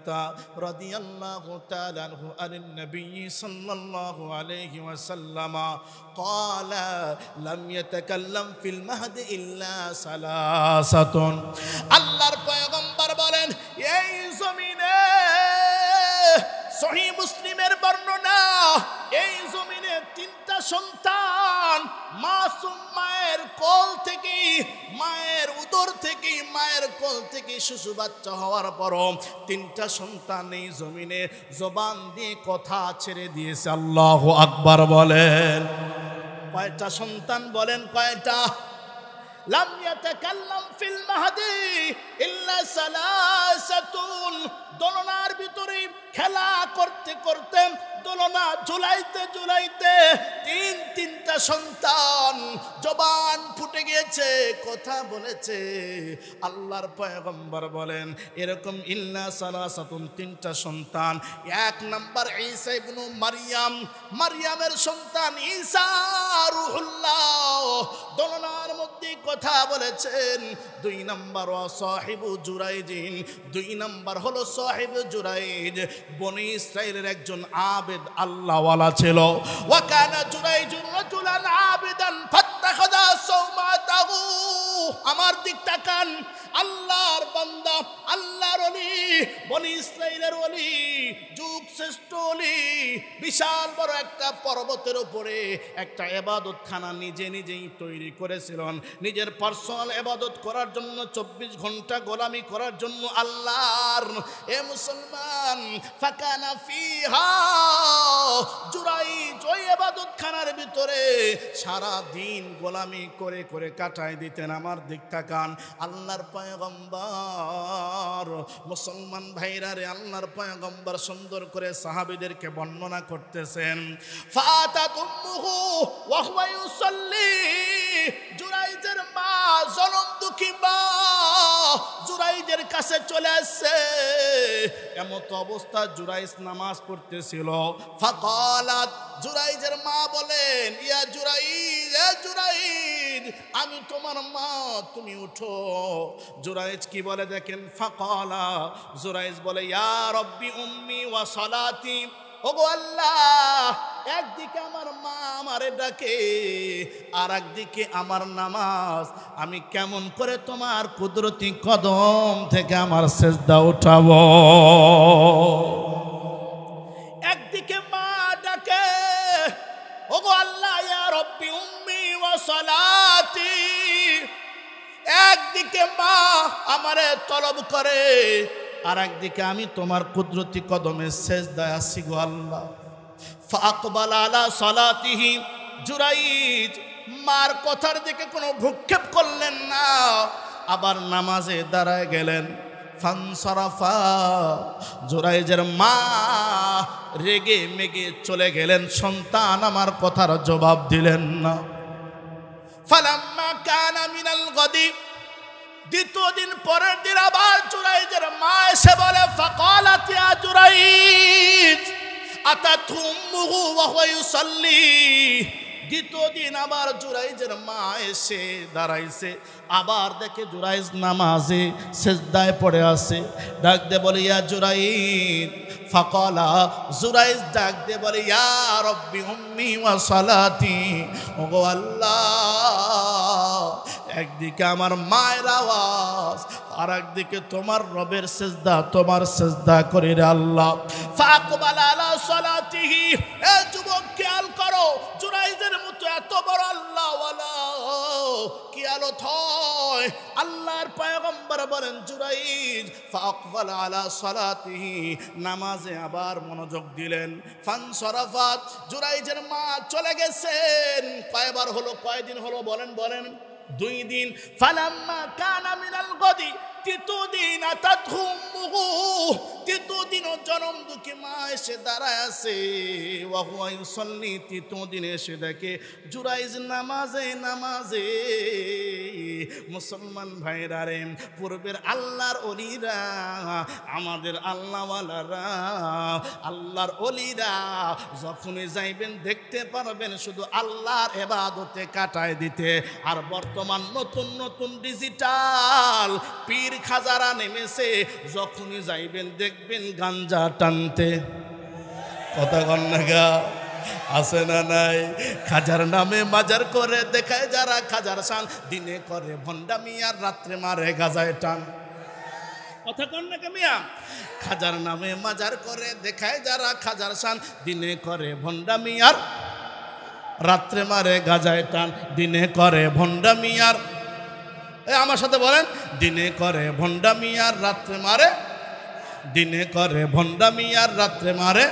রাদিয়াল্লাহু তাআলা আনহু আনিন নবী সাল্লাল্লাহু আলাইহি ওয়াসাল্লাম قال لم يتكلم في المهد الا ثلاثه। আল্লাহর পয়গম্বর বলেন, এই জমিনে, সহিহ মুসলিমের বর্ণনা, এই জমিনে 3টা সন্তান মাসুম মায়ের কোল থেকে, মায়ের উদর থেকে, মায়ের কোল থেকে শিশু বাচ্চা হওয়ার পরও 3টা সন্তান এই জমিনে জবান দিয়ে কথা ছেড়ে দিয়েছে। আল্লাহু আকবার বলেন। কয়টা সন্তান বলেন? কয়টা? লাম ইয়াতাকাল্লাম ফিল মাহদি ইল্লা সালাসাতুন। দোলনার ভিতরে খেলা করতে করতে, দোলনা ঝুলাইতে ঝুলাইতে 3টা সন্তান জবান ফুটে গিয়েছে, কথা বলেছে। আল্লাহর পয়গম্বর বলেন, এরকম ইল্লা সালাসাতুন, 3টা সন্তান। 1 নাম্বার ঈসা ইবনে মারইয়াম, মারইয়ামের সন্তান ঈসা রূহুল্লাহ, দোলনার মধ্যে কথা বলেছেন। 2 নাম্বার সাহিবু জুরাইজিন, 2 নাম্বার হলো সাহিব জুরাইজ, বনি ইসরাইলের একজন আবেদ আল্লাহওয়ালা ছিল। ওয়া কানা জুরাইজুর রাজুলান আবিদান ফাত্তাখাযা সাওমাতাহু। আমার দিক তাকান, আল্লাহর বান্দা, আল্লাহর ওলি, বনি ইসরাইলের ওলি, যুগ শ্রেষ্ঠ ওলি, বিশাল বড় একটা পর্বতের উপরে একটা ইবাদতখানা নিজে নিজেই তৈরি করেছিলেন, নিজের পার্সোনাল ইবাদত করার জন্য, 24 ঘন্টা গোলামি করার জন্য আল্লাহর। এ মুসলমান, ফাকানা ফিহা জুরাইজ, ওই ইবাদতখানার ভিতরে সারা দিন গোলামি করে করে কাটায় দিতেন। আমার দিক তাকান, আল্লাহর পয়গম্বর। মুসলমান ভাইরা রে, আল্লাহর পয়গম্বর সুন্দর করে সাহাবীদেরকে বর্ণনা করতেছেন। ফাতাত উম্মুহু ওয়া হুয়া ইউসাল্লি। জুরাইজের মা, জনম দুঃখী মা, জুরাইজের কাছে চলে আসছে। এমত অবস্থা জুরাইজ নামাজ পড়তেছিল। ফাকালাত, জুরাইজের মা বলেন, ইয়া জুরাইজ, জুরাইজ আমি তোমার মা, তুমি উঠো। জুরাইজ কি বলে দেখেন, ফাকালা জুরাইজ বলে ইয়া রব্বি উম্মি ওয়া সালাতি, ওগো আল্লাহ, একদিকে আমার মা আমারে ডাকে আর একদিকে আমার নামাজ, আমি কেমন করে তোমার কুদরতি কদম থেকে আমার সেজদা উঠাবো? একদিকে মা ডাকে, ওগো আল্লাহ ইয়া রব্বি উম্মি ওয়া সালাতি, একদিকে মা আমারে তলব করে আর একদিকে আমি তোমার কুদরতি কদমে সেজদায় আছি গো আল্লাহ। ফাকবালা আলা সালাতিহি, জুরাইজ মার কথার দিকে কোনো ভ্রুক্ষেপ করলেন না, আবার নামাজে দাঁড়ায় গেলেন। ফানসারাফা, জুরাইজের মা রেগে মেগে চলে গেলেন, সন্তান আমার কথার জবাব দিলেন না। ফালাম্মা কানা মিনাল গাদি, দ্বিতীয় দিন পরের দিন আবার জুরাইজের মা এসে বলে ফাকালাত ইয়া জুরাইজ আতাতহু উম্মুহু ওয়া হুয়া ইউসাল্লি, দ্বিতীয় দিন আবার জুরাইজের মা এসে দাঁড়াইছে, আবার দেখে জুরাইজ নামাজে সেজদায় পড়ে আছে। ডাক দে বলে ইয়া জুরাইজ, ফাকালা জুরাইজ ডাক দে বলে ইয়া রব্বি উম্মি ওয়া সালাতি, ওগো আল্লাহ, একদিকে আমার মায়ের আওয়াজ আর একদিকে তোমার রবের সেজদা, তোমার সেজদা করি রে আল্লাহ। ফাকবালা আলা সালাতিহি, এ যুবক খেয়াল করো, জুরাইজের মতো এত বড় আল্লাহওয়ালা কি আলত হয়। আল্লাহর পয়গম্বর বলেন জুরাইজ ফাকবালা আলা সালাতিহি, নামাজে আবার মনোযোগ দিলেন। ফানসারাফাত, জুরাইজের মা চলে গেছেন। কয়বার হলো, কয়দিন হলো বলেন বলেন? 2 দিন। ফালাম্মা কানা মিনাল গাদি, তৃতীয় দিন আতাতহু উম্মুহু, তৃতীয় দিন জনম দুঃখী মা এসে দাঁড়ায় আছে। ওয়া হুয়া ইউসাল্লি, তৃতীয় দিন এসে দেখে জুরাইজ নামাজে নামাজে। মুসলমান ভাইরা রে, পূর্বের আল্লাহর ওলিরা, আমাদের আল্লাহওয়ালারা, আল্লাহর ওলিরা যখনই যাইবেন দেখতে পারবেন শুধু আল্লাহর ইবাদতে কাটায় দিতে। আর বর্তমান নতুন নতুন ডিজিটাল পীর খাজারা নেমেছে, যখনই যাইবেন দেখবেন গাঞ্জা টানতে। কথা কন না গা, আছে না নাই? খাজার নামে মাজার করে দেখায় যারা খাজার শান, দিনে করে ভণ্ডামি আর রাত্রে মারে গাজায় টান। কথা কন না মিয়া? খাজার নামে মাজার করে দেখায় যারা খাজার শান, দিনে করে ভণ্ডামি আর রাত্রে মারে গাজায় টান। দিনে করে ভণ্ডামি আর, আমার সাথে বলেন, দিনে করে ভণ্ডামি আর রাত্রে মারে, দিনে করে ভণ্ডামি আর রাত্রে মারে।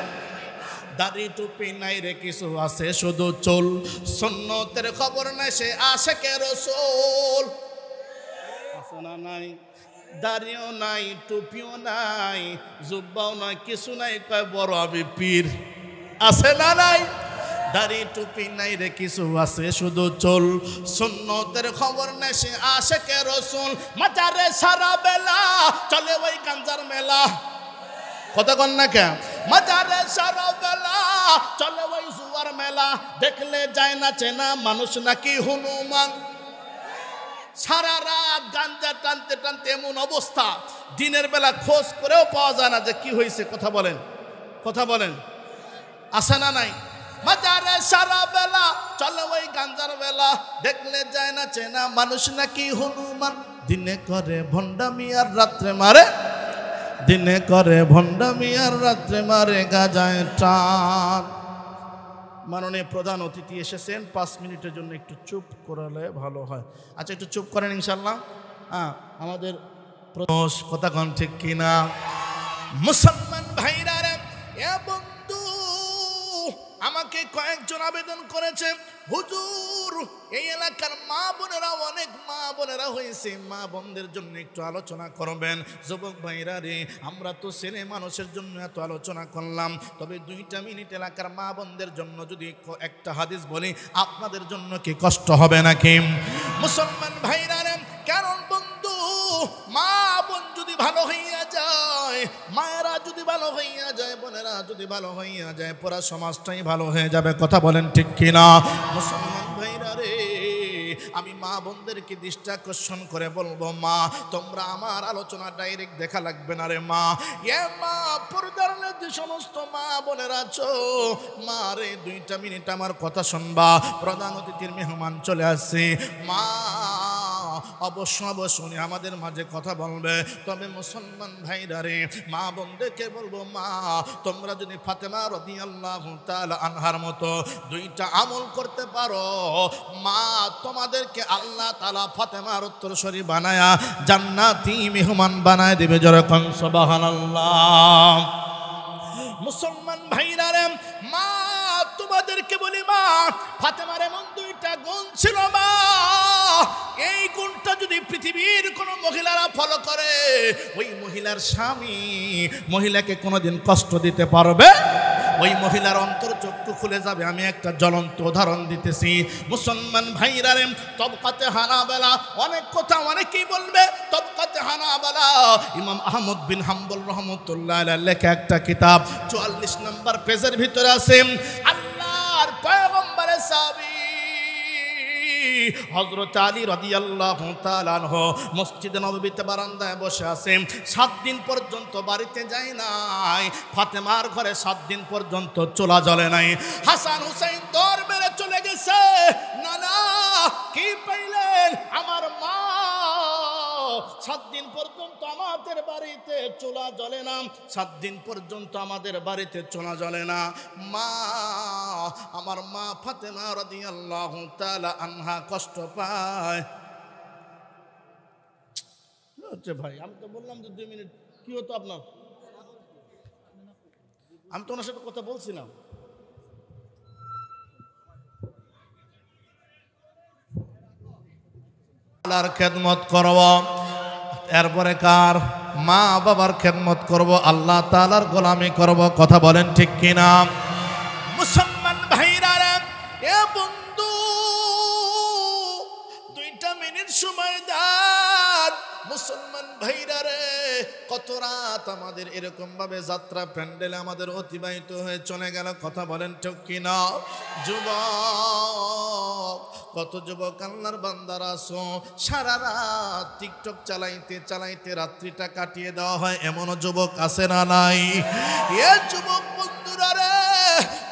দাড়ি টুপি নাই রে কিছু আছে শুধু চুল, সুন্নতের খবর নাই সে আশিকে রাসূল। আছে না নাই? দাড়িও নাই, টুপিও নাই, জুব্বাও নাই, কিছু নাই, কয় বড় আমি পীর। আছে না নাই? দাড়ি টুপি নাই রে কিছু আছে শুধু চুল, সুন্নতের খবর নেই সে আশিকে রাসূল। মাজারে সারা বেলা চলে ওই গাঞ্জার মেলা। কথা কন না কেন? মাজারে সারা বেলা চলে ওই জুয়ার মেলা, দেখলে যায় না চেনা মানুষ নাকি হনুমান। সারা রাত গাঞ্জা টানতে টানতে এমন অবস্থা, দিনের বেলা খোঁজ করেও পাওয়া যায় না যে কি হয়েছে। কথা বলেন, কথা বলেন, আছে না নাই? মাজারে সারা বেলা চলে ওই গাঞ্জার বেলা, দেখলে যায় না চেনা মানুষ নাকি হনুমান। দিনে করে ভণ্ডামি আর রাত্রে মারে, দিনে করে ভণ্ডামি আর রাত্রে মারে গাজায় টান। মাননীয় প্রধান অতিথি এসেছেন, 5 মিনিটের জন্য একটু চুপ করালে ভালো হয়। আচ্ছা একটু চুপ করেন ইনশাল্লাহ। আমাদের কথা কন ঠিক কিনা? মুসলমান ভাইরা রে, বন্ধু আমাকে কয়েকজন আবেদন করেছে, হুজুর এই এলাকার মা বোনেরা, অনেক মা বোনেরা হয়েছে, মা বোনদের জন্য একটু আলোচনা করবেন। যুবক ভাইরা রে, আমরা তো ছেলে মানুষের জন্য এত আলোচনা করলাম, তবে 2 মিনিট এলাকার মা বোনদের জন্য যদি একটা হাদিস বলি আপনাদের জন্য কি কষ্ট হবে নাকি? মুসলমান ভাইরা রে, কারণ বন্ধু মা বোন যদি ভালো হইয়া যায়, মায়েরা যদি ভালো হইয়া যায়, বোনেরা যদি ভালো হইয়া যায়, পুরা সমাজটাই ভালো হয়ে যাবে। কথা বলেন ঠিক কিনা? মুসলমান ভাইরা রে, মা বোনদেরকে দৃষ্টি আকর্ষণ করে বলবো, মা তোমরা আমার আলোচনা ডাইরেক্ট দেখা লাগবে না রে মা। এ মা, পর্দার যে সমস্ত মা বোনেরা আছো, মা রে 2টা মিনিট আমার কথা শুনবা। প্রধান অতিথির মেহমান চলে আসছে, মা অবশ্যই আমাদের মাঝে কথা বলবে। তবে মুসলমান ভাইরা রে, মা বোনদেরকে বলবো, মা তোমরা যদি ফাতেমা রাদিয়াল্লাহু তাআলা আনহার মতো 2টা আমল করতে পারো, মা তোমাদেরকে আল্লাহ তাআলা ফাতেমার উত্তরসূরি বানায়া জান্নাতি মেহমান বানায় দিবে। যেরকম সুবহানাল্লাহ। মুসলমান ভাইরা রে, মা তোমাদেরকে বলি, মা ফাতেমার এমন 2টা গুণ ছিল মা, এই গুণটা যদি পৃথিবীর কোন মহিলারা ফলো করে, ওই মহিলার স্বামী মহিলাকে কোনোদিন কষ্ট দিতে পারবে? ওই মহিলার অন্তর্চক্ষু খুলে যাবে। আমি একটা জ্বলন্ত উদাহরণ দিতেছি। মুসলমান ভাইরা রে, তবকাতে হানাবেলা, অনেক কথা অনেকেই বলবে। তবকাতে হানাবেলা ইমাম আহমদ বিন হাম্বল রহমতুল্লাহ আলাইহির লেখা একটা কিতাব, 44 নম্বর পেজের ভিতরে আছে, আল্লাহর পয়গম্বরের সাহাবী হযরত আলী রাদিয়াল্লাহু তাআলা আনহু মসজিদে নববীতে বারান্দায় বসে আছেন। 7 দিন পর্যন্ত বাড়িতে যায় নাই। ফাতেমার ঘরে 7 দিন পর্যন্ত চুলা জ্বলে নাই। হাসান হুসাইন দৌড় মেরে চলে গেছে। না না, কি পাইলেন? আমার মা 7 দিন পর্যন্ত আমাদের বাড়িতে চুলা জ্বলে না। 7 দিন পর্যন্ত আমাদের বাড়িতে চুলা জ্বলে না। মা, আমার মা ফাতেমা রাদিয়াল্লাহু তাআলা আনহা কষ্ট পায়। আচ্ছা ভাই, আমি তো বললাম যে 2 মিনিট, কি হতো আপনার? আমি তো ওনার সাথে কথা বলছি না। আল্লাহর খেদমত করব, এরপরে কার? মা বাবার খেদমত করব, আল্লাহ তাআলার গোলামি করব। কথা বলেন ঠিক কিনা? মুসলমান ভাইরা রে, এ বন্ধু 2টা মিনিট সময় দাও। মুসলমান ভাইরা রে, কত রাত আমাদের এরকম ভাবে যাত্রা প্যান্ডেলে আমাদের অতিবাহিত হয়ে চলে গেল। কথা বলেন ঠিক কিনা? যুবক, কত যুবক আল্লাহর বান্দারা আছো, সারা রাত টিকটক চালাইতে চালাইতে রাত্রিটা কাটিয়ে দেওয়া হয়, এমনও যুবক আছে না নাই? এ যুবক বন্ধুরা রে,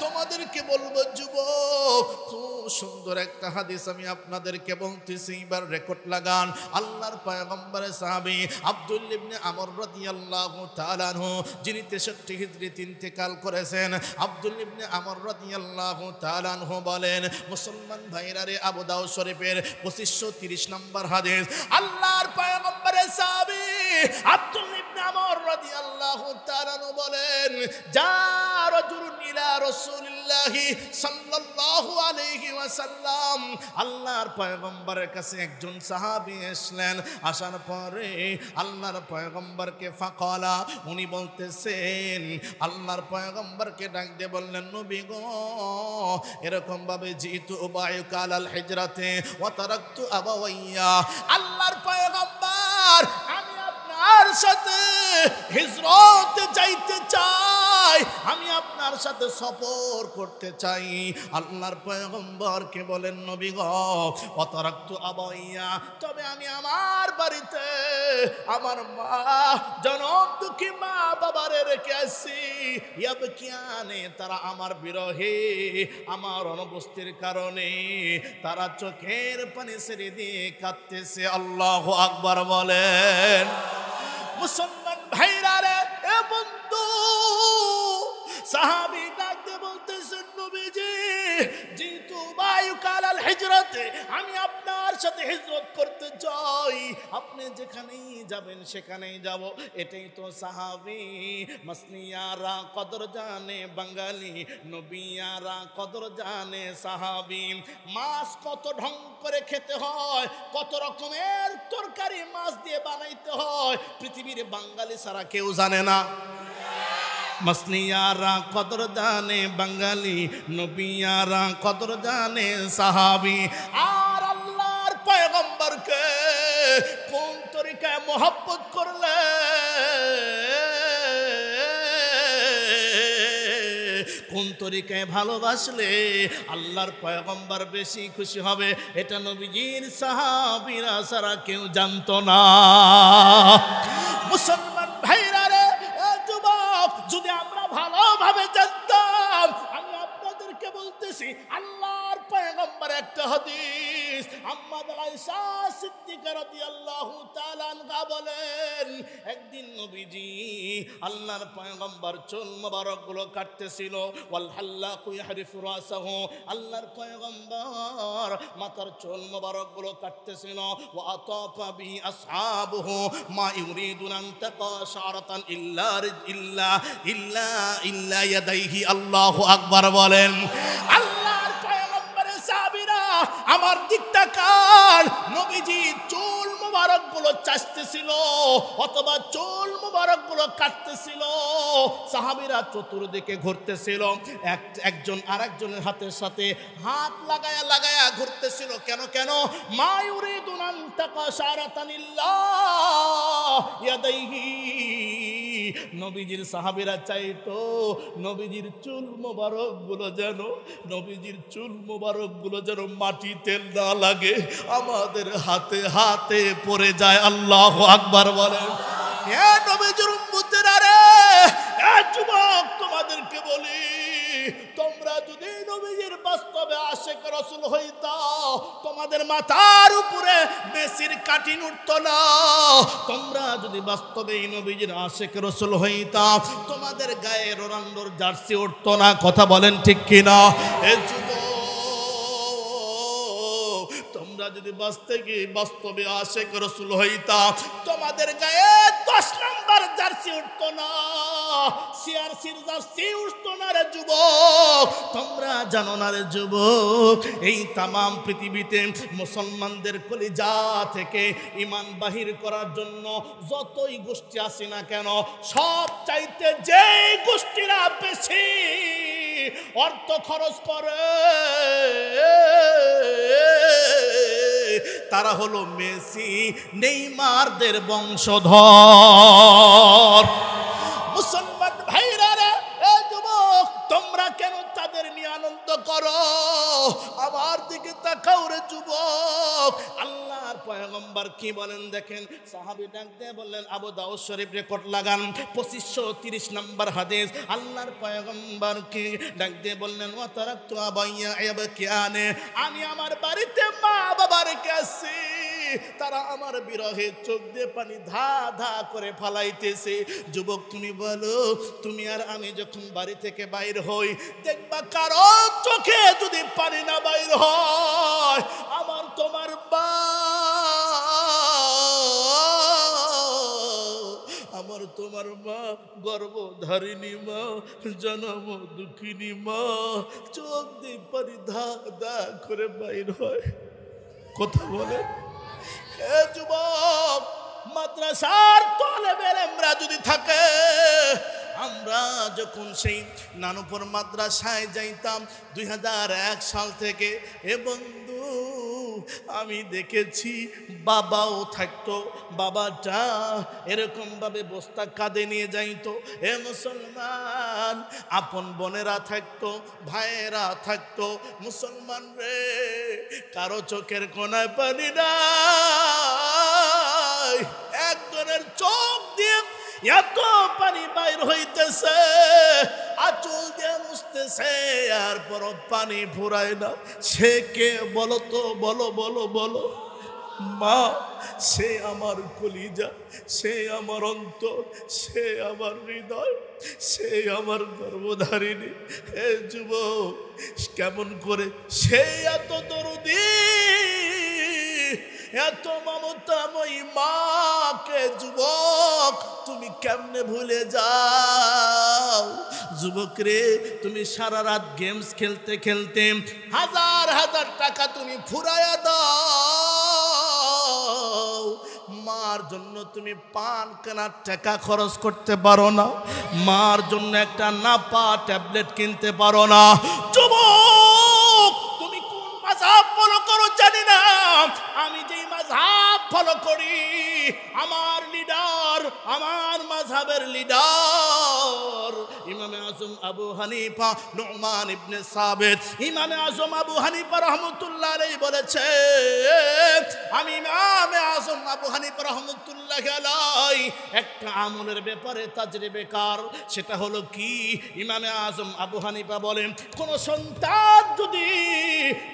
তোমাদেরকে বলবো যুবক, খুব সুন্দর একটা হাদিস আমি আপনাদেরকে বলতেছি, এবার রেকর্ড লাগান। আল্লাহর পয়গম্বরের সাহাবী আব্দুল্লাহ ইবনে আমর রাদিয়াল্লাহু তাআলা আনহু, যিনি 63 হিজরিতে ইন্তেকাল করেছেন, আব্দুল্লাহ ইবনে আমর রাদিয়াল্লাহু তাআলা আনহু বলেন, মুসলমান ভাইরা রে, আবু দাউদ শরীফের 2530 নম্বর হাদিস, আল্লাহর পয়গম্বরের সাহাবী আব্দুল্লাহ ইবনে আমর রাদিয়াল্লাহু তাআলা আনহু বলেন, যা রাজুলুন ইলা রাসূলিল্লাহি সাল্লাল্লাহু আলাইহি ওয়াসাল্লাম, আল্লাহর পয়গম্বরের কাছে একজন সাহাবী আসলেন। আসার পরে আল্লাহর পয়গম্বরকে ফাকালা, উনি বলতেছেন, আল্লাহর পয়গম্বরকে ডাক দিয়ে বললেন, নবী গো, এরকম ভাবে জিতু উবায়ুকা আলাল হিজরাতে ওয়া তারাকতু আবাওয়াইয়া, আল্লাহর পয়গম্বর, আমি আপনার সাথে হিজরত যাইতে চাই, আমি আপনার সাথে সফর করতে চাই। আল্লাহর পয়গম্বরকে বলেন, নবী গো, ওয়া তারাকতু আবাওয়াইয়া, তবে আমি আমার বাড়িতে আমার মা, জনম দুঃখী মা বাবারে রেখে আসি। ইয়াবকিয়ানে, তারা আমার বিরহে, আমার অনুপস্থিতির কারণে তারা চোখের পানি ছেড়ে দিয়ে কাঁদতেছে। আল্লাহু আকবার বলেন। মুসলমান ভাইরা রে, এ বন্ধু, সাহাবী ডাকতে বলতেছেন, নবীজি, জিতু উবায়ুকা আলাল হিজরাতে, আমি আপনার সাথে হিজরত করতে চাই, আপনি যেখানেই যাবেন সেখানেই যাব। এটাই তো সাহাবী। মাসনিয়ারা কদর জানে বাঙালি, নবিয়ারা কদর জানে সাহাবী। মাছ কত ঢং করে খেতে হয়, কত রকমের তরকারি মাছ দিয়ে বানাইতে হয়, পৃথিবীর বাঙালি ছাড়া কেউ জানে না। মাসনিয়ারা কদর জানে বাঙালি, নবিয়ারা কদর জানে সাহাবী। আর আল্লাহর পয়গম্বরকে কোন তরিকায় মোহাব্বত করলে, কোন তরিকায় ভালোবাসলে আল্লাহর পয়গম্বর বেশি খুশি হবে, এটা নবীজির সাহাবীরা ছাড়া কেউ জানতো না। মুসলমান ভাইরা রে, যুবক, যদি আমরা ভালোভাবে জানতাম, আমি আপনাদেরকে বলতেছি আল্লাহর পয়গম্বর একটা হাদিস, আম্মা আয়েশা সিদ্দিকা রাদিয়াল্লাহু তাআলা আনহা বলেন, একদিন নবীজি আল্লাহর পয়গম্বর চুল মোবারক গুলো কাটতেছিল, ওয়াল হাল্লাকু ইয়াহরিফু রাসাহু, আল্লাহর পয়গম্বর মাথার চুল মোবারক গুলো কাটতেছিল, ওয়া আতাফা বি আসহাবুহু মা ইউরিদুন আন তাকা শারাতান ইল্লা ইল্লা ইল্লা ইল্লা ইয়াদাইহি। আল্লাহু আকবার বলেন। আল্লাহর পয়গম্বরের সাহাবীরা আমার দিক তাকান, নবীজি চুল মুবারক গুলো চাচতেছিল অথবা চুল মুবারক গুলো কাটতেছিল, সাহাবীরা চতুর্দিকে ঘুরতেছিল, একজন আরেকজনের হাতের সাথে হাত লাগায়া লাগায়া ঘুরতেছিল। কেন কেন? মা ইউরিদুন আন তাকা শারাতান ইল্লা ইয়াদাইহি, নবীজির সাহাবীরা চাইতো নবীজির চুল মোবারক গুলো যেন, নবীজির চুল মোবারক গুলো যেন মাটিতে না লাগে, আমাদের হাতে হাতে পড়ে যায়। আল্লাহু আকবার বলেন। হে নবীজির উম্মতেরা রে, হে যুবক, তোমাদেরকে বলি, তোমরা যদি নবীজির বাস্তবে আশিক রাসূল হইতা, তোমাদের মাথার উপরে বেশির কাটিন উঠতো না। তোমরা যদি বাস্তবে নবীজির আশিক রাসূল হইতা, তোমাদের গায়ে রোনাল্ডোর জার্সি উঠতো না। কথা বলেন ঠিক কিনা? এ যুবক, তোমরা যদি বাস্তবে আশিক রাসূল হইতা, তোমাদের গায়ে 10 নাম্বার জার্সি উঠতো না, সিআরসির জার্সি উঠতো না রে যুবক। তোমরা জানো না রে যুবক, এই তামাম পৃথিবীতে মুসলমানদের কলিজা থেকে ঈমান বাহির করার জন্য যতই গোষ্ঠী আছে না কেন, সব চাইতে যে গোষ্ঠীরা বেশি অর্থ খরচ করে তারা হলো মেসি নেইমারদের বংশধর। মুসলমান ভাইরা রে, এ যুবক, তোমরা কেন তাদের নিয়ে আনন্দ করো? আমার দিকে তাকাও রে যুবক। আল্লাহর পয়গম্বর কি বলেন দেখেন, সাহাবী ডাক দিয়ে বললেন, আবু দাউদ শরীফ রেকর্ড লাগান 2530 নম্বর হাদিস। আল্লাহর পয়গম্বর কি ডাক দিয়ে বললেন, ওয়া তারাকতু আবাইয়া ইয়াবকিয়ানে, আমি আমার বাড়িতে মা বাবা রেখে আসছি, তারা আমার বিরহে চোখ দিয়ে পানি ধা ধা করে ফালাইতেছে। যুবক, তুমি বলো, তুমি আর আমি যখন বাড়ি থেকে বাইর হই, দেখবা কারো চোখে যদি পানি না বাইর হয়, আমার তোমার মা, আমার তোমার মা, গর্ভধারিণী মা, জনম দুঃখিনী মা, চোখ দিয়ে পানি ধা ধা করে বাইর হয়। কথা বলে। এ যুবক, মাদ্রাসার তালেবের আমরা যদি থাকে, আমরা যখন সেই নানুপুর মাদ্রাসায় যাইতাম 2001 সাল থেকে, এ বন্ধু আমি দেখেছি বাবাও থাকতো, বাবাটা এরকম ভাবে বস্তা কাঁধে নিয়ে যাইতো। এ মুসলমান, আপন বোনেরা থাকতো, ভাইয়েরা থাকতো। মুসলমান রে, কারো চোখের কোনায় পানি নাই, একজনের চোখ দিয়ে এত পানি বাইর হইতেছে, আঁচল দিয়ে মুছতেছে, আর পর পানি ফুরায় না। সে কে বলো তো? বলো বলো বলো। মা, সে আমার কলিজা, সে আমার অন্তর, সে আমার হৃদয়, সে আমার গর্ভধারিণী। হে যুবক, কেমন করে সে এত দরদি, এত মমতাময়ী মাকে যুবক তুমি কেমনে ভুলে যাও? যুবক রে, তুমি সারা রাত গেমস খেলতে খেলতে হাজার হাজার টাকা তুমি ফুরাইয়া দাও, মার জন্য তুমি পান কেনার টাকা খরচ করতে পারো না, মার জন্য একটা নাপা ট্যাবলেট কিনতে পারো না। যুবক, তুমি কোন মাযহাব ফলো করো জানি না, আমি যেই মাযহাব ফলো করি। আমার লিডার, আমার মাযহাবের লিডার ইমামে আজম আবু হানিফা নুমান ইবনে সাবিত, ইমামে আজম আবু হানিফা রাহমাতুল্লাহ আলাইহি বলেছে, আমি ইমামে আজম আবু হানিফা রাহমাতুল্লাহ আলাইহি একটা আমলের ব্যাপারে তাজরিবেকার। সেটা হলো কি? ইমামে আজম আবু হানিফা বলেন, কোন সন্তান যদি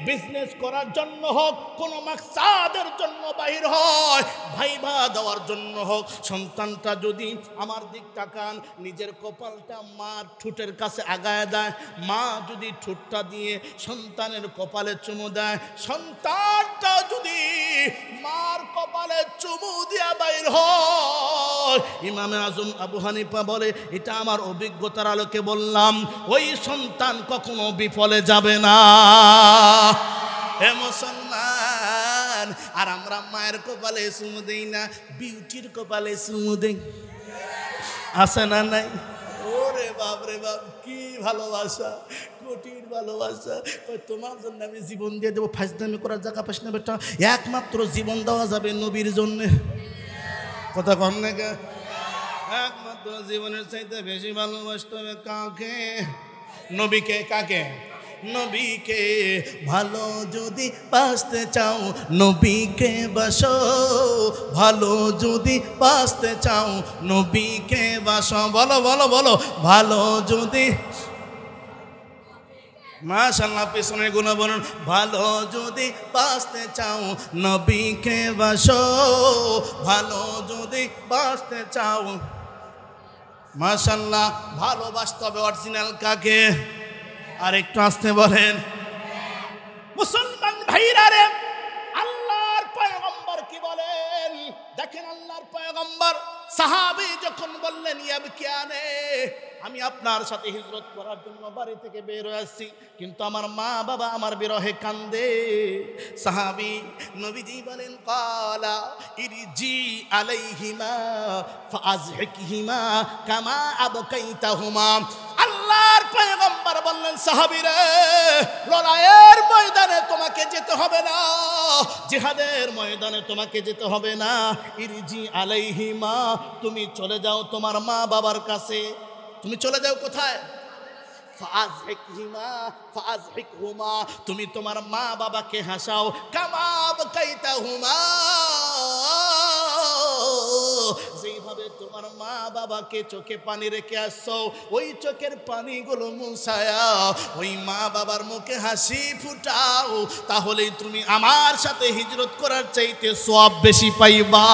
বিজনেস করার জন্য হোক, কোন মাকসাদের জন্য বাহির হয়, ভাইবা দেওয়ার জন্য হোক, সন্তানটা যদি আমার দিক তাকান, নিজের কপালটা মার ঠোঁটের কাছে আগায় দেয়, মা যদি ঠোঁটটা দিয়ে সন্তানের কপালে চুমু দেয়, সন্তানটা যদি মার কপালে চুমু দিয়া বাইর হয়, ইমামে আজম আবু হানিফা বলে, এটা আমার অভিজ্ঞতার আলোকে বললাম, ওই সন্তান কখনো বিফলে যাবে না। হে মুসলমান, আর আমরা মায়ের কপালে চুমু দেই না, বিউটির কপালে চুমু দেই, আছে না নাই? ওরে বাপ রে বাপ, কি ভালোবাসা, কোটির ভালোবাসা। তোমার জন্য আমি জীবন দিয়ে দেবো, ফাজলামি করার জায়গা পাস না বেটা। একমাত্র জীবন দেওয়া যাবে নবীর জন্য। কথা কম না কে? একমাত্র জীবনের চাইতে বেশি ভালোবাসতে হবে কাকে? নবীকে। কাকে? নবীকে। ভালো যদি বাঁচতে চাও নবীকে বাসো, ভালো যদি বাঁচতে চাও নবীকে বাসো। বলো বলো বলো, ভালো যদি, মাশাআল্লাহ পিছনে গুণ বলুন, ভালো যদি বাঁচতে চাও নবীকে বাসো, ভালো যদি বাঁচতে চাও। মাশাআল্লাহ, ভালোবাসতে হবে অরিজিনাল কাকে? আর একটু আসতে বলেন। মুসলমান ভাইরা রে, আল্লাহর পয়গম্বর কি বলেন দেখেন। আল্লাহর পয়গম্বর সাহাবী যখন বললেন, ইয়াবকিয়ানে, আমি আপনার সাথে হিজরত করার জন্য বাড়ি থেকে বের হয়ে আসছি, কিন্তু আমার মা বাবা আমার বিরহে কান্দে। সাহাবী নবীজি বলেন, ক্বালা ইরজি আলাইহিমা ফাআযহিকহিমা কামা আবকাইতাহুমা। আল্লাহর পয়গম্বর বললেন, সাহাবীরে, লড়াইয়ের ময়দানে তোমাকে যেতে হবে না, জিহাদের ময়দানে তোমাকে যেতে হবে না। ইরজি আলাইহিমা, তুমি চলে যাও তোমার মা বাবার কাছে। তুমি চলে যাও কোথায়? ফাআযহিকহিমা ফাআযহিকহুমা, তুমি তোমার মা বাবাকে হাসাও। কামা বাকাইতাহুমা, যেভাবে তোমার মা বাবাকে চোখে পানি রেখে আসছো, ওই চোখের পানিগুলো মুছায়া ওই মা বাবার মুখে হাসি ফুটাও, তাহলেই তুমি আমার সাথে হিজরত করার চাইতে সওয়াব বেশি পাইবা।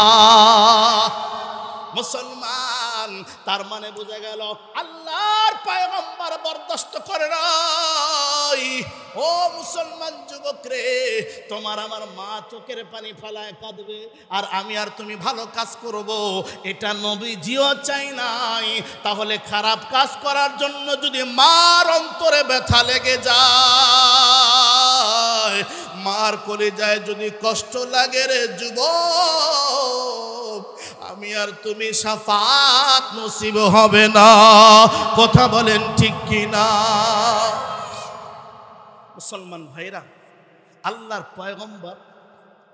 মুসলমান, তার মানে বোঝা গেল আল্লাহর পয়গম্বর বরদাস্ত করে নাই। ও মুসলমান যুবক রে, তোমার আমার মা চোখের পানি ফেলায় কাঁদবে, আর আমি আর তুমি ভালো কাজ করব, এটা নবীজিও চাই নাই। তাহলে খারাপ কাজ করার জন্য যদি মার অন্তরে ব্যথা লেগে যায়, মার কলিজায় যদি কষ্ট লাগে রে যুবক, আমি আর তুমি শাফাত নসিব হবে না। কথা বলেন ঠিক কি না? মুসলমান ভাইরা, আল্লাহর পয়গম্বর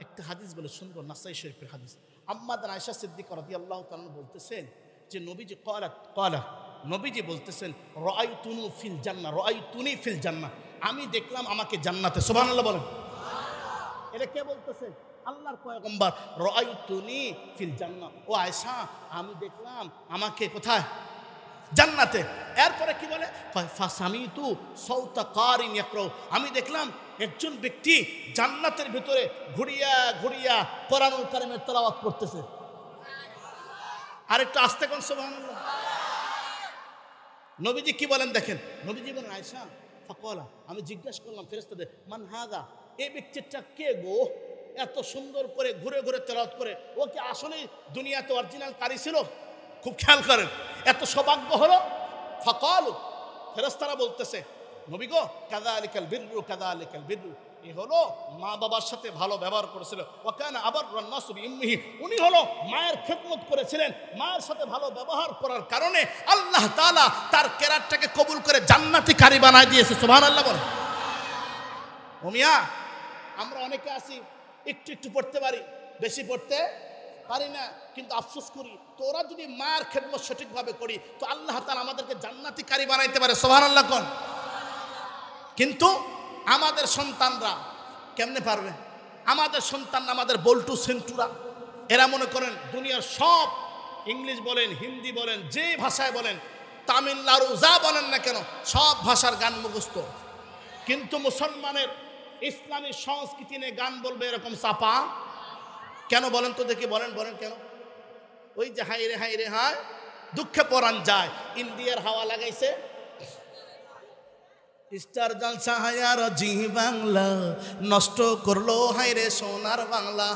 একটা হাদিস বলে শুনবো, নাসাই শরীফের হাদিস। আম্মা আয়েশা সিদ্দিকা রাদিয়াল্লাহু তাআলা বলতেছেন যে নবীজি নবীজি বলতেছেন, রাআইতুনি ফিল জান্নাহ, রাআইতুনি ফিল জান্নাহ, আমি দেখলাম আমাকে জান্নাতে। সুবহানাল্লাহ বলেন। এটা কে বলতেছে? আল্লাহর পয়গম্বর। রাআইতুনি ফিল জান্নাহ, ও আয়েশা, আমি দেখলাম আমাকে কোথায়? জান্নাতে। এরপরে কি বলে? ফাসামিতু সাউতা কারিন ইয়াকরাউ, আমি দেখলাম একজন ব্যক্তি জান্নাতের ভিতরে ঘুরিয়া ঘুরিয়া কোরআনুল কারীমের তেলাওয়াত করতেছে। আর একটু আস্তে কোন সুবহানাল্লাহ। নবীজি কি বলেন দেখেন। নবীজি বলেন, আয়েশা ফাকালা, আমি জিজ্ঞাসা করলাম ফেরেশতাদের, মান হাযা, এই ব্যক্তিটা কে গো, এত সুন্দর করে ঘুরে ঘুরে তেলাওয়াত করে? ও কি আসলে দুনিয়াতে অরিজিনাল কারি ছিল? খুব খেয়াল করেন, এত সৌভাগ্য হলো। ফাকালু, ফেরেশতারা বলতেছে, নবী গো, কাযালিকাল বিররু কাযালিকাল বিররু, এই হলো মা বাবার সাথে ভালো ব্যবহার করেছিল। ওয়াকানা আবাররান নাসু বিউম্মিহি, উনি হলো মায়ের খেদমত করেছিলেন। মায়ের সাথে ভালো ব্যবহার করার কারণে আল্লাহ তাআলা তার কেরাতটাকে কবুল করে জান্নাতি কারি বানায় দিয়েছে। সুবহানাল্লাহ বলেন। ও মিয়া, আমরা অনেকে আছি একটু একটু পড়তে পারি, বেশি পড়তে পারি না, কিন্তু আফসোস করি তোরা যদি মার খেদমত সঠিকভাবে করি তো আল্লাহ তাআলা আমাদেরকে জান্নাতি কারি বানাইতে পারে। সুবহানাল্লাহ কোন। কিন্তু আমাদের সন্তানরা কেমনে পারবে? আমাদের সন্তান, আমাদের বল্টু সেন্টুরা, এরা মনে করেন দুনিয়ার সব ইংলিশ বলেন, হিন্দি বলেন, যে ভাষায় বলেন, তামিলনাড়ু যা বলেন না কেন সব ভাষার গান মুখস্থ, কিন্তু মুসলমানের ইসলামী সংস্কৃতি নিয়ে গান বলবে এরকম চাপা কেন বলেন তো দেখি, বলেন বলেন কেন? ওই যে হাই রে হায় দুঃখে পরাণ যায়, ইন্ডিয়ার হাওয়া লাগাইছে, স্টার জলসা হায়ার জি বাংলা নষ্ট করলো হাই রে সোনার বাংলা।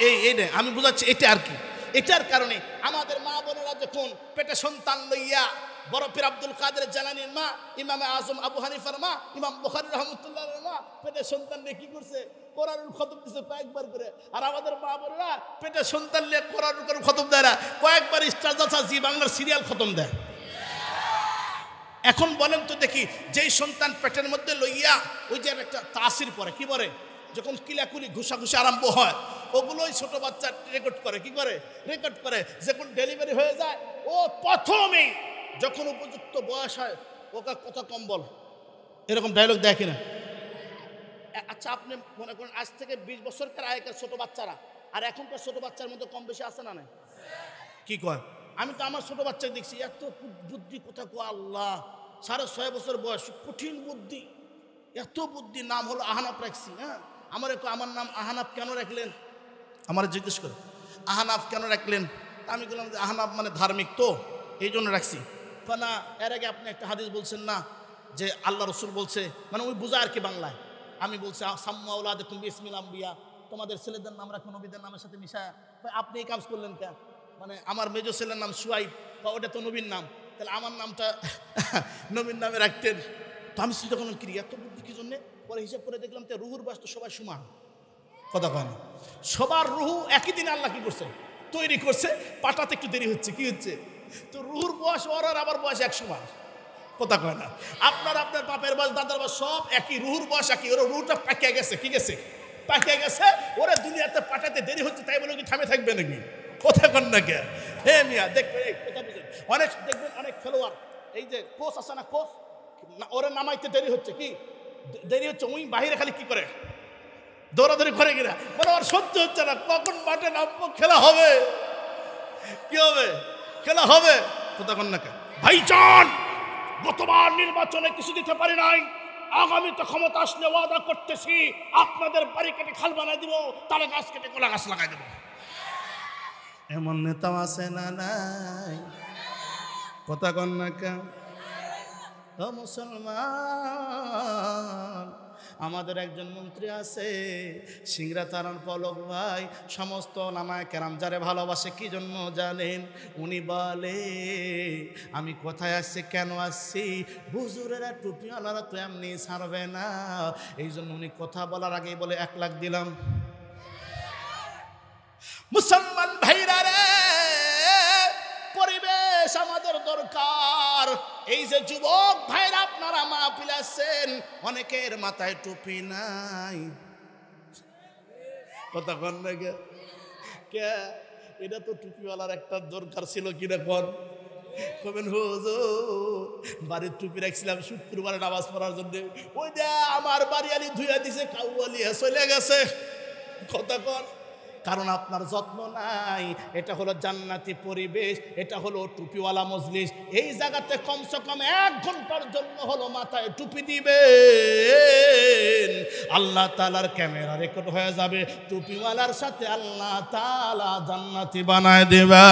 এই আমি বুঝাচ্ছি, এটা আর কি, এটার কারণে আমাদের মা বোনেরা যখন পেটে সন্তান লইয়া বড় পীর আব্দুল কাদের জিলানীর মা, ইমামে আজম আবু হানিফার মা, ইমাম বুখারী রাহমাতুল্লাহির মা পেটে সন্তান নিয়ে কি করছে? কোরআনুল খতম দিছে কয়েকবার করে। আর আমাদের মা বোনেরা পেটে সন্তান নিয়ে কোরআনুল খতম দেয় না, কয়েকবার স্টার জলসা জি বাংলার সিরিয়াল খতম দেয়। এখন বলেন তো দেখি, যেই সন্তান পেটের মধ্যে লইয়া ওই যে একটা তাসির পরে কি বলে, যখন কিলাকুলি ঘুষাঘুষি আরম্ভ হয়, ওগুলোই ছোট বাচ্চা রেকর্ড করে, কি করে রেকর্ড করে। যখন ডেলিভারি হয়ে যায় ও প্রথমেই যখন উপযুক্ত বয়স হয় ওকে কথা কম বল, এরকম ডায়লগ দেয় কিনা? আচ্ছা আপনি মনে করেন আজ থেকে 20 বছরকার আগেকার ছোট বাচ্চারা আর এখনকার ছোট বাচ্চার মধ্যে কম বেশি আছে না? কি কয়? আমি তো আমার ছোট বাচ্চাকে দেখছি এত বুদ্ধি, কোথা কো আল্লাহ, 6.5 বছর বয়স, কঠিন বুদ্ধি, এত বুদ্ধি। নাম হলো আহনাফ রাখছি। হ্যাঁ, আমার নাম আহনাফ কেন রাখলেন? আমার জিজ্ঞেস করে আহনাফ কেন রাখলেন? আমি বললাম যে আহনাফ মানে ধার্মিক, তো এই জন্য রাখছি। না, এর আগে আপনি একটা হাদিস বলছেন না যে আল্লাহ রসুল বলছে, মানে ওই বোঝা আর কি বাংলায়। আমি বলছি সাম্মা আওলাদাকুম বিসমিল আম্বিয়া, তোমাদের ছেলেদের নাম রাখো নবীদের নামের সাথে মিশায়। আপনি এই কাজ করলেন কেন? মানে আমার মেজো ছেলের নাম সুয়াইব, বা ওটা তো নবীর নাম, তাহলে আমার নামটা নবীর নামে রাখতেন। তো আমি চিন্তা করলাম কি এত বুদ্ধি কি জন্যে? পরে হিসাব করে দেখলাম তো রুহুর বয়স তো সবাই সমান, কথা কয় না, সবার রুহু একই দিন আল্লাহ কি করছে? তৈরি করছে। পাঠাতে একটু দেরি হচ্ছে, কি হচ্ছে? তো রুহুর বয়স ওর আর আমার বয়স এক সমান, কথা কয় না। আপনার বাপের বয়স, দাদার বয়স সব একই, রুহুর বয়স একই, ওর রুহুটা পাকিয়ে গেছে, কি গেছে? পাকিয়ে গেছে। ওরা দুনিয়াতে পাঠাতে দেরি হচ্ছে তাই বলে কি থামে থাকবে নাকি? কথা কন না কে? হে মিয়া দেখবেন, কথা বুঝেন, অনেক দেখবেন অনেক খেলোয়াড়, এই যে কোচ আছে না, কোচ, ওরা নামাইতে দেরি হচ্ছে, কি দেরি হচ্ছে, ওই বাহিরে খালি কি করে দৌড়াদৌড়ি করে কিনা, মানে আর সহ্য হচ্ছে না, কখন মাঠে নামবো, খেলা হবে, কি হবে, খেলা হবে, কথা কন না কে? ভাইজান, গতবার নির্বাচনে কিছু দিতে পারি নাই, আগামীতে ক্ষমতা আসলে ওয়াদা করতেছি আপনাদের বাড়ি কেটে খাল বানাই দিব, তালে গাছ কেটে কলা গাছ লাগাই দেবো। এমন নেতাও আছে না নাই? কথা কন না কেন? ও মুসলমান, আমাদের একজন মন্ত্রী আছে সিংড়া তারান পলক ভাই, সমস্ত নামায় কেরাম যারে ভালোবাসে, কি জন্য জানেন? উনি বলে আমি কোথায় আসছি, কেন আসছি, হুজুরেরা টুপিওয়ালারা তো এমনি ছাড়বে না, এই জন্য উনি কথা বলার আগেই বলে 1 লাখ দিলাম। মুসলমান ভাইরা রে, পরিবেশ আমাদের দরকার। এই যে যুবক ভাইরা আপনারা মাহফিলে আছেন, অনেকের মাথায় টুপি নাই, কথা কন না কে? এটা তো টুপিওয়ালার একটা দরকার ছিল কিনা কন? কবেন হুজুর বাড়ির টুপি রাখছিলাম শুক্রবারে নামাজ পড়ার জন্য, ওই যে আমার বাড়ি আলি ধুইয়া দিছে, কাউয়ালি চলে গেছে, কথা কন। কারণ আপনার যত্ন নাই। এটা হলো জান্নাতি পরিবেশ, এটা হলো টুপিওয়ালা মজলিস। এই জায়গাতে কমসে কম 1 ঘন্টার জন্য হলো মাথায় টুপি দিবেন, আল্লাহ তাআলার ক্যামেরা রেকর্ড হয়ে যাবে, টুপিওয়ালার সাথে আল্লাহ তাআলা জান্নাতি বানায় দিবে।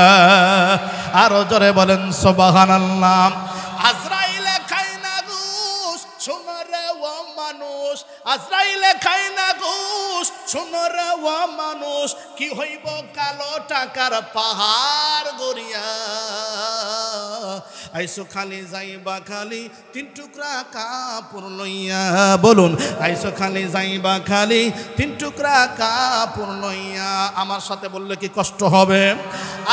আরো জোরে বলেন সুবহানাল্লাহ। আজরাইলে খায় না ঘুষ, শোনো রে ও মানুষ, আজরাইলে খায় না ঘুষ, শোনো রে ও মানুষ, কি হইব কালো টাকার পাহাড় গড়িয়া, আইসো খালি যাইবা খালি 3 টুকরা কাপড় লইয়া। বলুন, আইসো খালি যাইবা খালি 3 টুকরা কাপড় লইয়া। আমার সাথে বললে কি কষ্ট হবে?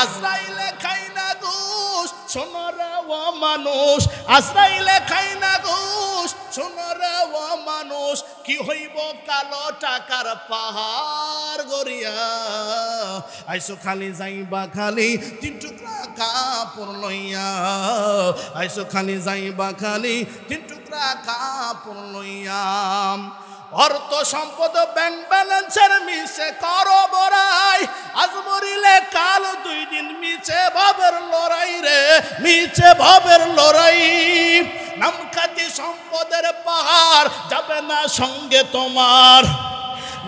আজরাইলে খাই না ঘুষ, শোনো রে ও মানুষ, আজরাইলে খাই না ঘুষ, শোনো রে ও মানুষ কি হইব কালো টাকার পাহাড় গড়িয়া আইসো খালি যাইবা খালি 3 টুকরা কাপড় লইয়া আইসো খালি যাইবা খালি 3 টুকরা কাপড় লইয়া অর্থ সম্পদ ব্যাংক ব্যালেন্সের মিছে করো বড়াই আজ মরিলে কাল 2 দিন মিছে ভাবের লড়াই রে মিছে ভাবের লড়াই নামখাতি সম্পদের পাহাড় যাবে না সঙ্গে তোমার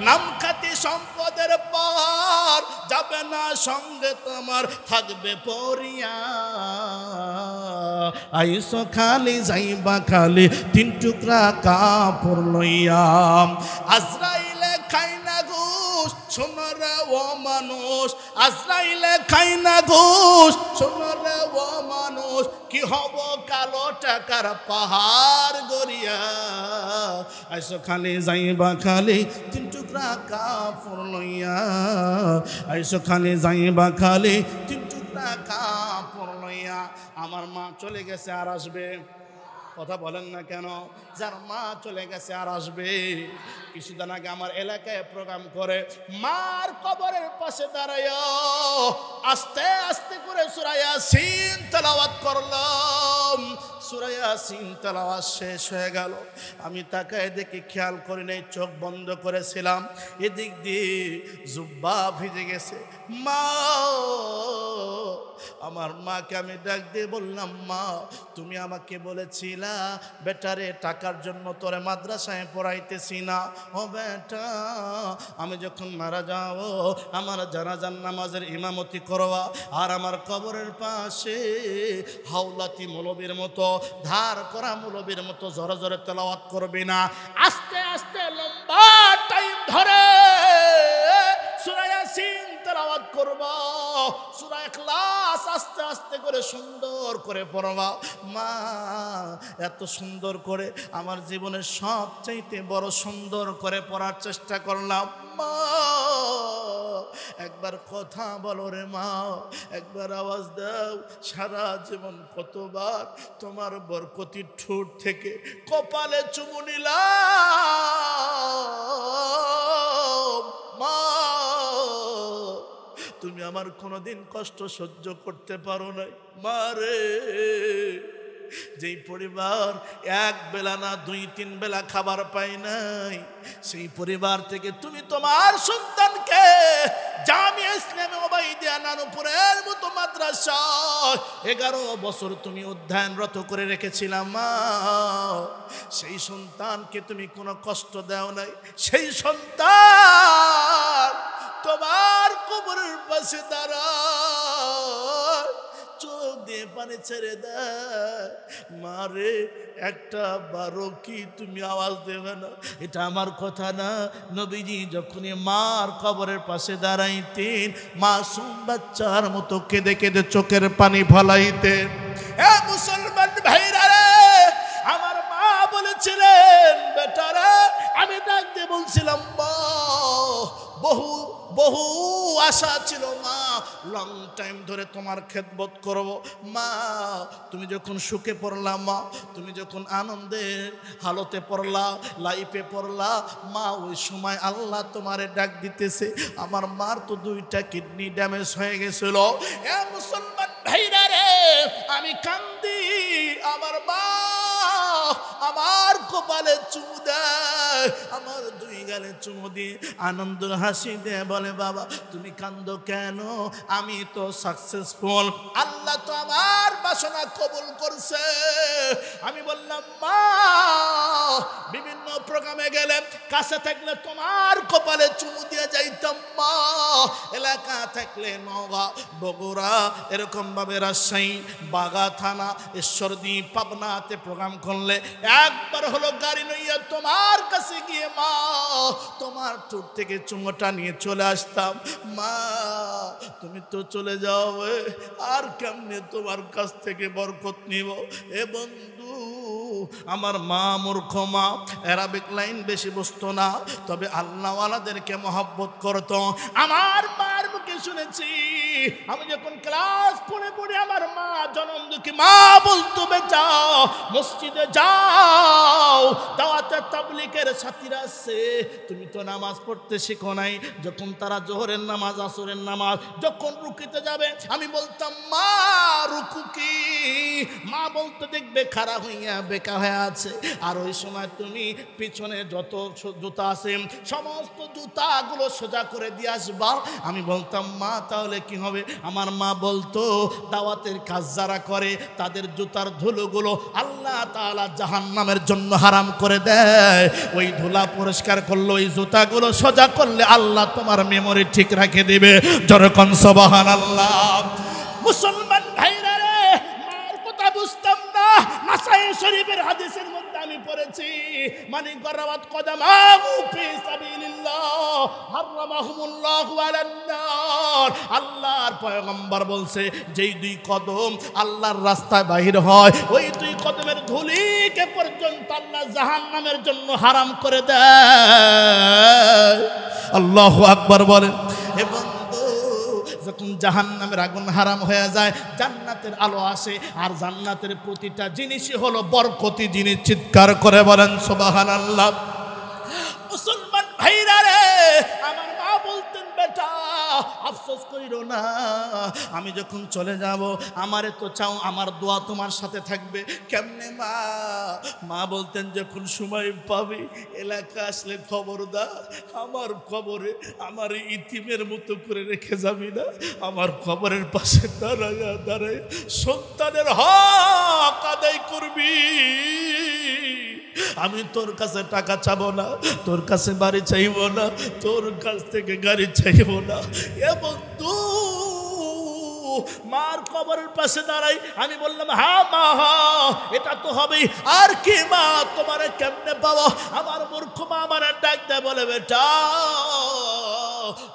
নামখাতি সম্পদের পাহাড় যাবে না সঙ্গে তোমার থাকবে পরিয়া আইসো খালি যাইবা খালি 3 টুকরা কাপড় লইয়া আজরাইলে খাই না ঘুষ শোনো রে ও মানুষ আজরাইলে খাই না ঘুষ শোনো রে ও মানুষ কি হব কালো টাকার পাহাড় গড়িয়া আইসো খালি যাইবা খালি 3 টুকরা কাপড় লইয়া আইসো খালি যাইবা খালি 3 টুকরা কাপড় লইয়া আমার মা চলে গেছে আর আসবে কথা বলেন না কেন যার মা চলে গেছে আর আসবে কিছুদিন আগে আমার এলাকায় প্রোগ্রাম করে মার কবরের পাশে দাঁড়ায় আস্তে আস্তে করে সূরা ইয়াসিন তেলাওয়াত করলাম সূরা ইয়াসিন তেলাওয়াত শেষ হয়ে গেল আমি তাকায় দেখি খেয়াল করি নাই চোখ বন্ধ করেছিলাম এদিক দিয়ে জুব্বা ভিজে গেছে মা আমার মাকে আমি ডাক দিয়ে বললাম মা তুমি আমাকে বলেছিলা বেটারে টাকার জন্য তোরে মাদ্রাসায় পড়াইতেছি না ও বেটা আমি যখন মারা যাও আমার জানাজার নামাজের ইমামতি করবা আর আমার কবরের পাশে হাওলাতি মৌলবীর মতো ধার করা মৌলবীর মতো জোরে জোরে তেলাওয়াত করবি না আস্তে আস্তে লম্বা টাইম ধরে সূরা ইয়াসিন তেলাওয়াত করবা সূরা ইখলাস আস্তে আস্তে করে সুন্দর করে পড়বা মা এত সুন্দর করে আমার জীবনের সবচাইতে বড় সুন্দর করে পড়ার চেষ্টা করলাম মা একবার কথা বলো রে মা একবার আওয়াজ দাও সারা জীবন কতবার তোমার বরকতির ঠোঁট থেকে কপালে চুমু নিলাম মা তুমি আমার কোনোদিন কষ্ট সহ্য করতে পারো নাই মারে যেই পরিবার এক বেলা না 2-3 বেলা খাবার পায় নাই সেই পরিবার থেকে তুমি তোমার সন্তানকে জামিয়া ইসলামে ওবাইদিয়া নানুপুরের মতো মাদ্রাসা 11 বছর তুমি অধ্যয়নরত করে রেখেছিলাম মা সেই সন্তানকে তুমি কোনো কষ্ট দাও নাই সেই সন্তান তোমার কবরের পাশে দাঁড়ায় চোখ দিয়ে পানি ছেড়ে দেয় মারে একটা বারো কি তুমি আওয়াজ দেবে না এটা আমার কথা না নবীজি যখনই মার কবরের পাশে দাঁড়াইতেন মাসুম বাচ্চার মতো কেঁদে কেঁদে চোখের পানি ফলাইতেন এ মুসলমান ভাইরা রে আমার মা বলেছিলেন বেটারা আমি ডাক দিয়ে বলছিলাম বহু বহু আশা ছিল মা লং টাইম ধরে তোমার খেদমত করব মা তুমি যখন সুখে পড়লা মা তুমি যখন আনন্দের হালতে পড়লা লাইফে পড়লা মা ওই সময় আল্লাহ তোমারে ডাক দিতেছে আমার মার তো 2টা কিডনি ড্যামেজ হয়ে গেছিল এ মুসলমান ভাইরা রে আমি কান্দি আমার মা আমার কপালে চুমু দেয় আমার 2 গালে চুমু দিয়ে আনন্দ হাসি দেয় বলে বাবা তুমি কান্দো কেন আমি তো সাকসেসফুল আল্লাহ তো আমার বাসনা কবুল করছে আমি বললাম মা বিভিন্ন প্রোগ্রামে গেলে কাছে থাকলে তোমার কপালে চুমু দিয়ে যাইতাম মা এলাকা থাকলে নওগাঁ বগুড়া এরকম ভাবে রাজশাহী বাগা থানা ঈশ্বরদী পাবনাতে প্রোগ্রাম করলে একবার হলো গাড়ি লইয়া তোমার কাছে গিয়ে মা তোমার ঠোঁট থেকে চুমোটা নিয়ে চলে আসতাম মা তুমি তো চলে যাও আর কেমনে তোমার কাছ থেকে বরকত নিব এ বন্ধু আমার মা মূর্খ মা অ্যারাবিক লাইন বেশি বুঝতো না তবে আল্লাহওয়ালাদেরকে মহব্বত করতো আমার মার মুখে শুনেছি আমি যখন ক্লাস পড়ে পড়ে আমার মা জনম দুঃখী মা বলতো বেটা মসজিদে যাও, দাওয়াতে তাবলীগের সাথীরা আছে, তুমি তো নামাজ পড়তে শিখো নাই। যখন তারা জোহরের নামাজ আসরের নামাজ যখন রুকুতে যাবে আমি বলতাম মা রুকু কি? মা বলতো দেখবে খাড়া হইয়া বেকা হয়ে আছে। আর ওই সময় তুমি পিছনে যত জুতা আছে সমস্ত জুতাগুলো সোজা করে দিয়ে আসবা। আমি বলতাম মা তাহলে কি হবে? আমার মা বলতো দাওয়াতের কাজ যারা করে তাদের জুতার ধুলোগুলো আল্লাহ তাআলা জাহান্নামের জন্য হারাম করে দেয়। ওই ধুলা পরিষ্কার করলে ওই জুতাগুলো সোজা করলে আল্লাহ তোমার মেমোরি ঠিক রেখে দিবে। যেরকম সুবহানাল্লাহ। মুসলমান ভাইরা রে, মার কথা বুঝতাম না। নাসাই শরীফের হাদিসের মধ্যে আমি পড়েছি মানে গরাওয়াত কদামাহু ফি সাবিলিল্লাহ হারামাহুমুল্লাহু আলান নার। আল্লাহর পয়গম্বর বলছে যেই দুই কদম আল্লাহর রাস্তায় বাহির হয় ওই দুই কদমের ধুলিকে পর্যন্ত আল্লাহ জাহান্নামের জন্য হারাম করে দেয়। আল্লাহু আকবার বলেন। এবং যখন জাহান্নামের আগুন হারাম হয়ে যায় জান্নাতের আলো আসে, আর জান্নাতের প্রতিটা জিনিসই হলো বরকতি জিনিস। চিৎকার করে বলেন সুবহানাল্লাহ। মুসলমান ভাইরা রে, আমার মা বলতেন বেটা আফসোস কইরো না, আমি যখন চলে যাব আমারে তো চাও আমার দোয়া তোমার সাথে থাকবে। কেমনে মা? মা বলতেন যখন সময় পাবে এলাকা আসলে খবরদার আমার কবরে আমার ইতিমের মতো করে রেখে যাবি না। আমার কবরের পাশে দাঁড়ায় দাঁড়ায় সন্তানের হক আদায় করবি। আমি তোর কাছে টাকা চাবো না, তোর কাছে বাড়ি চাইবো না, তোর কাছ থেকে গাড়ি চাইবো না। এ বন্ধু মার কবরের পাশে দাঁড়াই আমি বললাম হ্যাঁ মা হ্যাঁ এটা তো হবেই। আর কি মা তোমারে কেমনে পাবো? আমার মূর্খ মা আমার ডাক দেয় বলে বেটা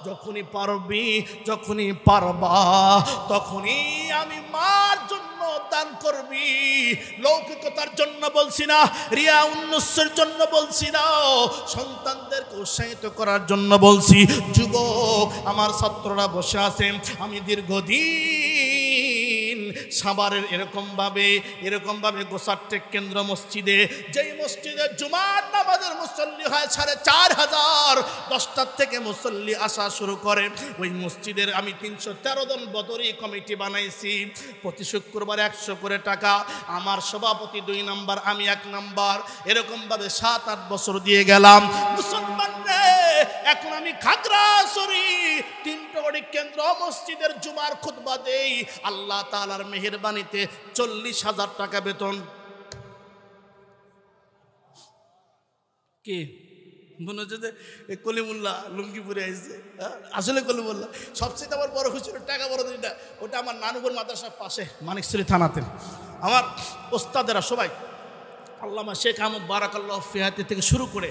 যখনই পারবি যখনই পারবা তখনই আমি মার জন্য দান করবি। লৌকিকতার জন্য বলছি না, রিয়া উন্নসের জন্য বলছি না, সন্তানদেরকে উৎসাহিত করার জন্য বলছি। যুবক আমার ছাত্ররা বসে আছেন, আমি দীর্ঘদিন সাভারের এরকমভাবে গোসারটেক কেন্দ্র মসজিদে, যেই মসজিদে জুমার নামাজের মুসল্লি হয় ৪৫০০, ১০টার থেকে মুসল্লি আসা শুরু করে। ওই মসজিদের আমি ৩১৩ জন বদরি কমিটি বানাইছি। প্রতি শুক্রবার ১০০ করে টাকা। আমার সভাপতি ২ নাম্বার, আমি ১ নাম্বার। এরকমভাবে ৭-৮ বছর দিয়ে গেলাম। মুসলমান রে, এখন আমি খাগড়াছড়ি ৩ টগরি কেন্দ্র মসজিদের জুমার খুতবা দেই। আল্লাহ তাআলার মেহেরবানিতে ৪০,০০০ টাকা বেতন। কি মনে হচ্ছে যে কলিমুল্লাহ লুঙ্গিপুরে আসছে? আসলে কলিমুল্লাহ সবচেয়ে আমার বড় খুশি টাকা বড় দিনটা ওটা আমার নানুপুর মাদ্রাসার পাশে মানিকছড়ি থানাতে আমার ওস্তাদেরা সবাই আল্লামা শেখ আহমদ বারাকাল্লাহ ফিয়াতি থেকে শুরু করে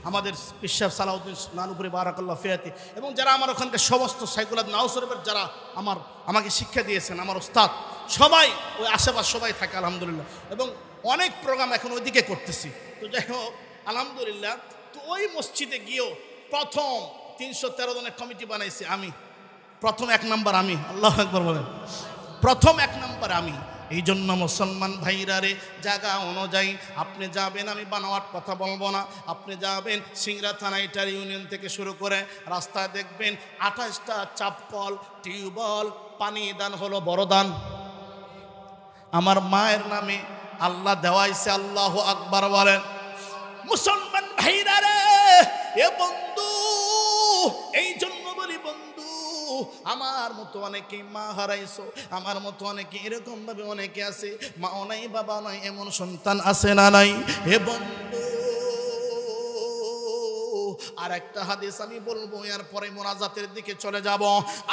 আমাদের পিসাব সালাউদ্দিন নানুপুরি বারাকাল্লাহ ফিয়াতি এবং যারা আমার ওখানকার সমস্ত সাইকুলাদ নাউসরফের যারা আমাকে শিক্ষা দিয়েছেন, আমার ওস্তাদ সবাই ওই আশেপাশ সবাই থাকে আলহামদুলিল্লাহ। এবং অনেক প্রোগ্রাম এখন ওইদিকে করতেছি। তো যাই হোক আলহামদুলিল্লাহ। তো ওই মসজিদে গিয়েও প্রথম ৩১৩ জনের কমিটি বানাইছি আমি, প্রথম ১ নাম্বার আমি। আল্লাহু আকবার বলেন। প্রথম ১ নাম্বার আমি। এই জন্য মুসলমান ভাইরা রে, জায়গা অনুযায়ী আপনি যাবেন, আমি বানোয়াট কথা বলবো না, আপনি যাবেন সিংড়া থানা ইটার ইউনিয়ন থেকে শুরু করে রাস্তায় দেখবেন ২৮টা চাপকল, টিউবওয়েল, পানি দান হলো বড় দান আমার মায়ের নামে আল্লাহ দেওয়াইছে। আল্লাহু আকবার বলেন। মুসলমান ভাইরা রে, এ বন্ধু এই জন্য বলি বন্ধু, আমার মতো অনেকে মা হারাইছো, আমার মতো অনেকে এরকম ভাবে অনেকে আছে মাও নাই বাবা নাই, এমন সন্তান আছে না নাই? হে বন্ধু আর একটা হাদিস আমি বলবো, এরপরে মোনাজাতের দিকে চলে যাব।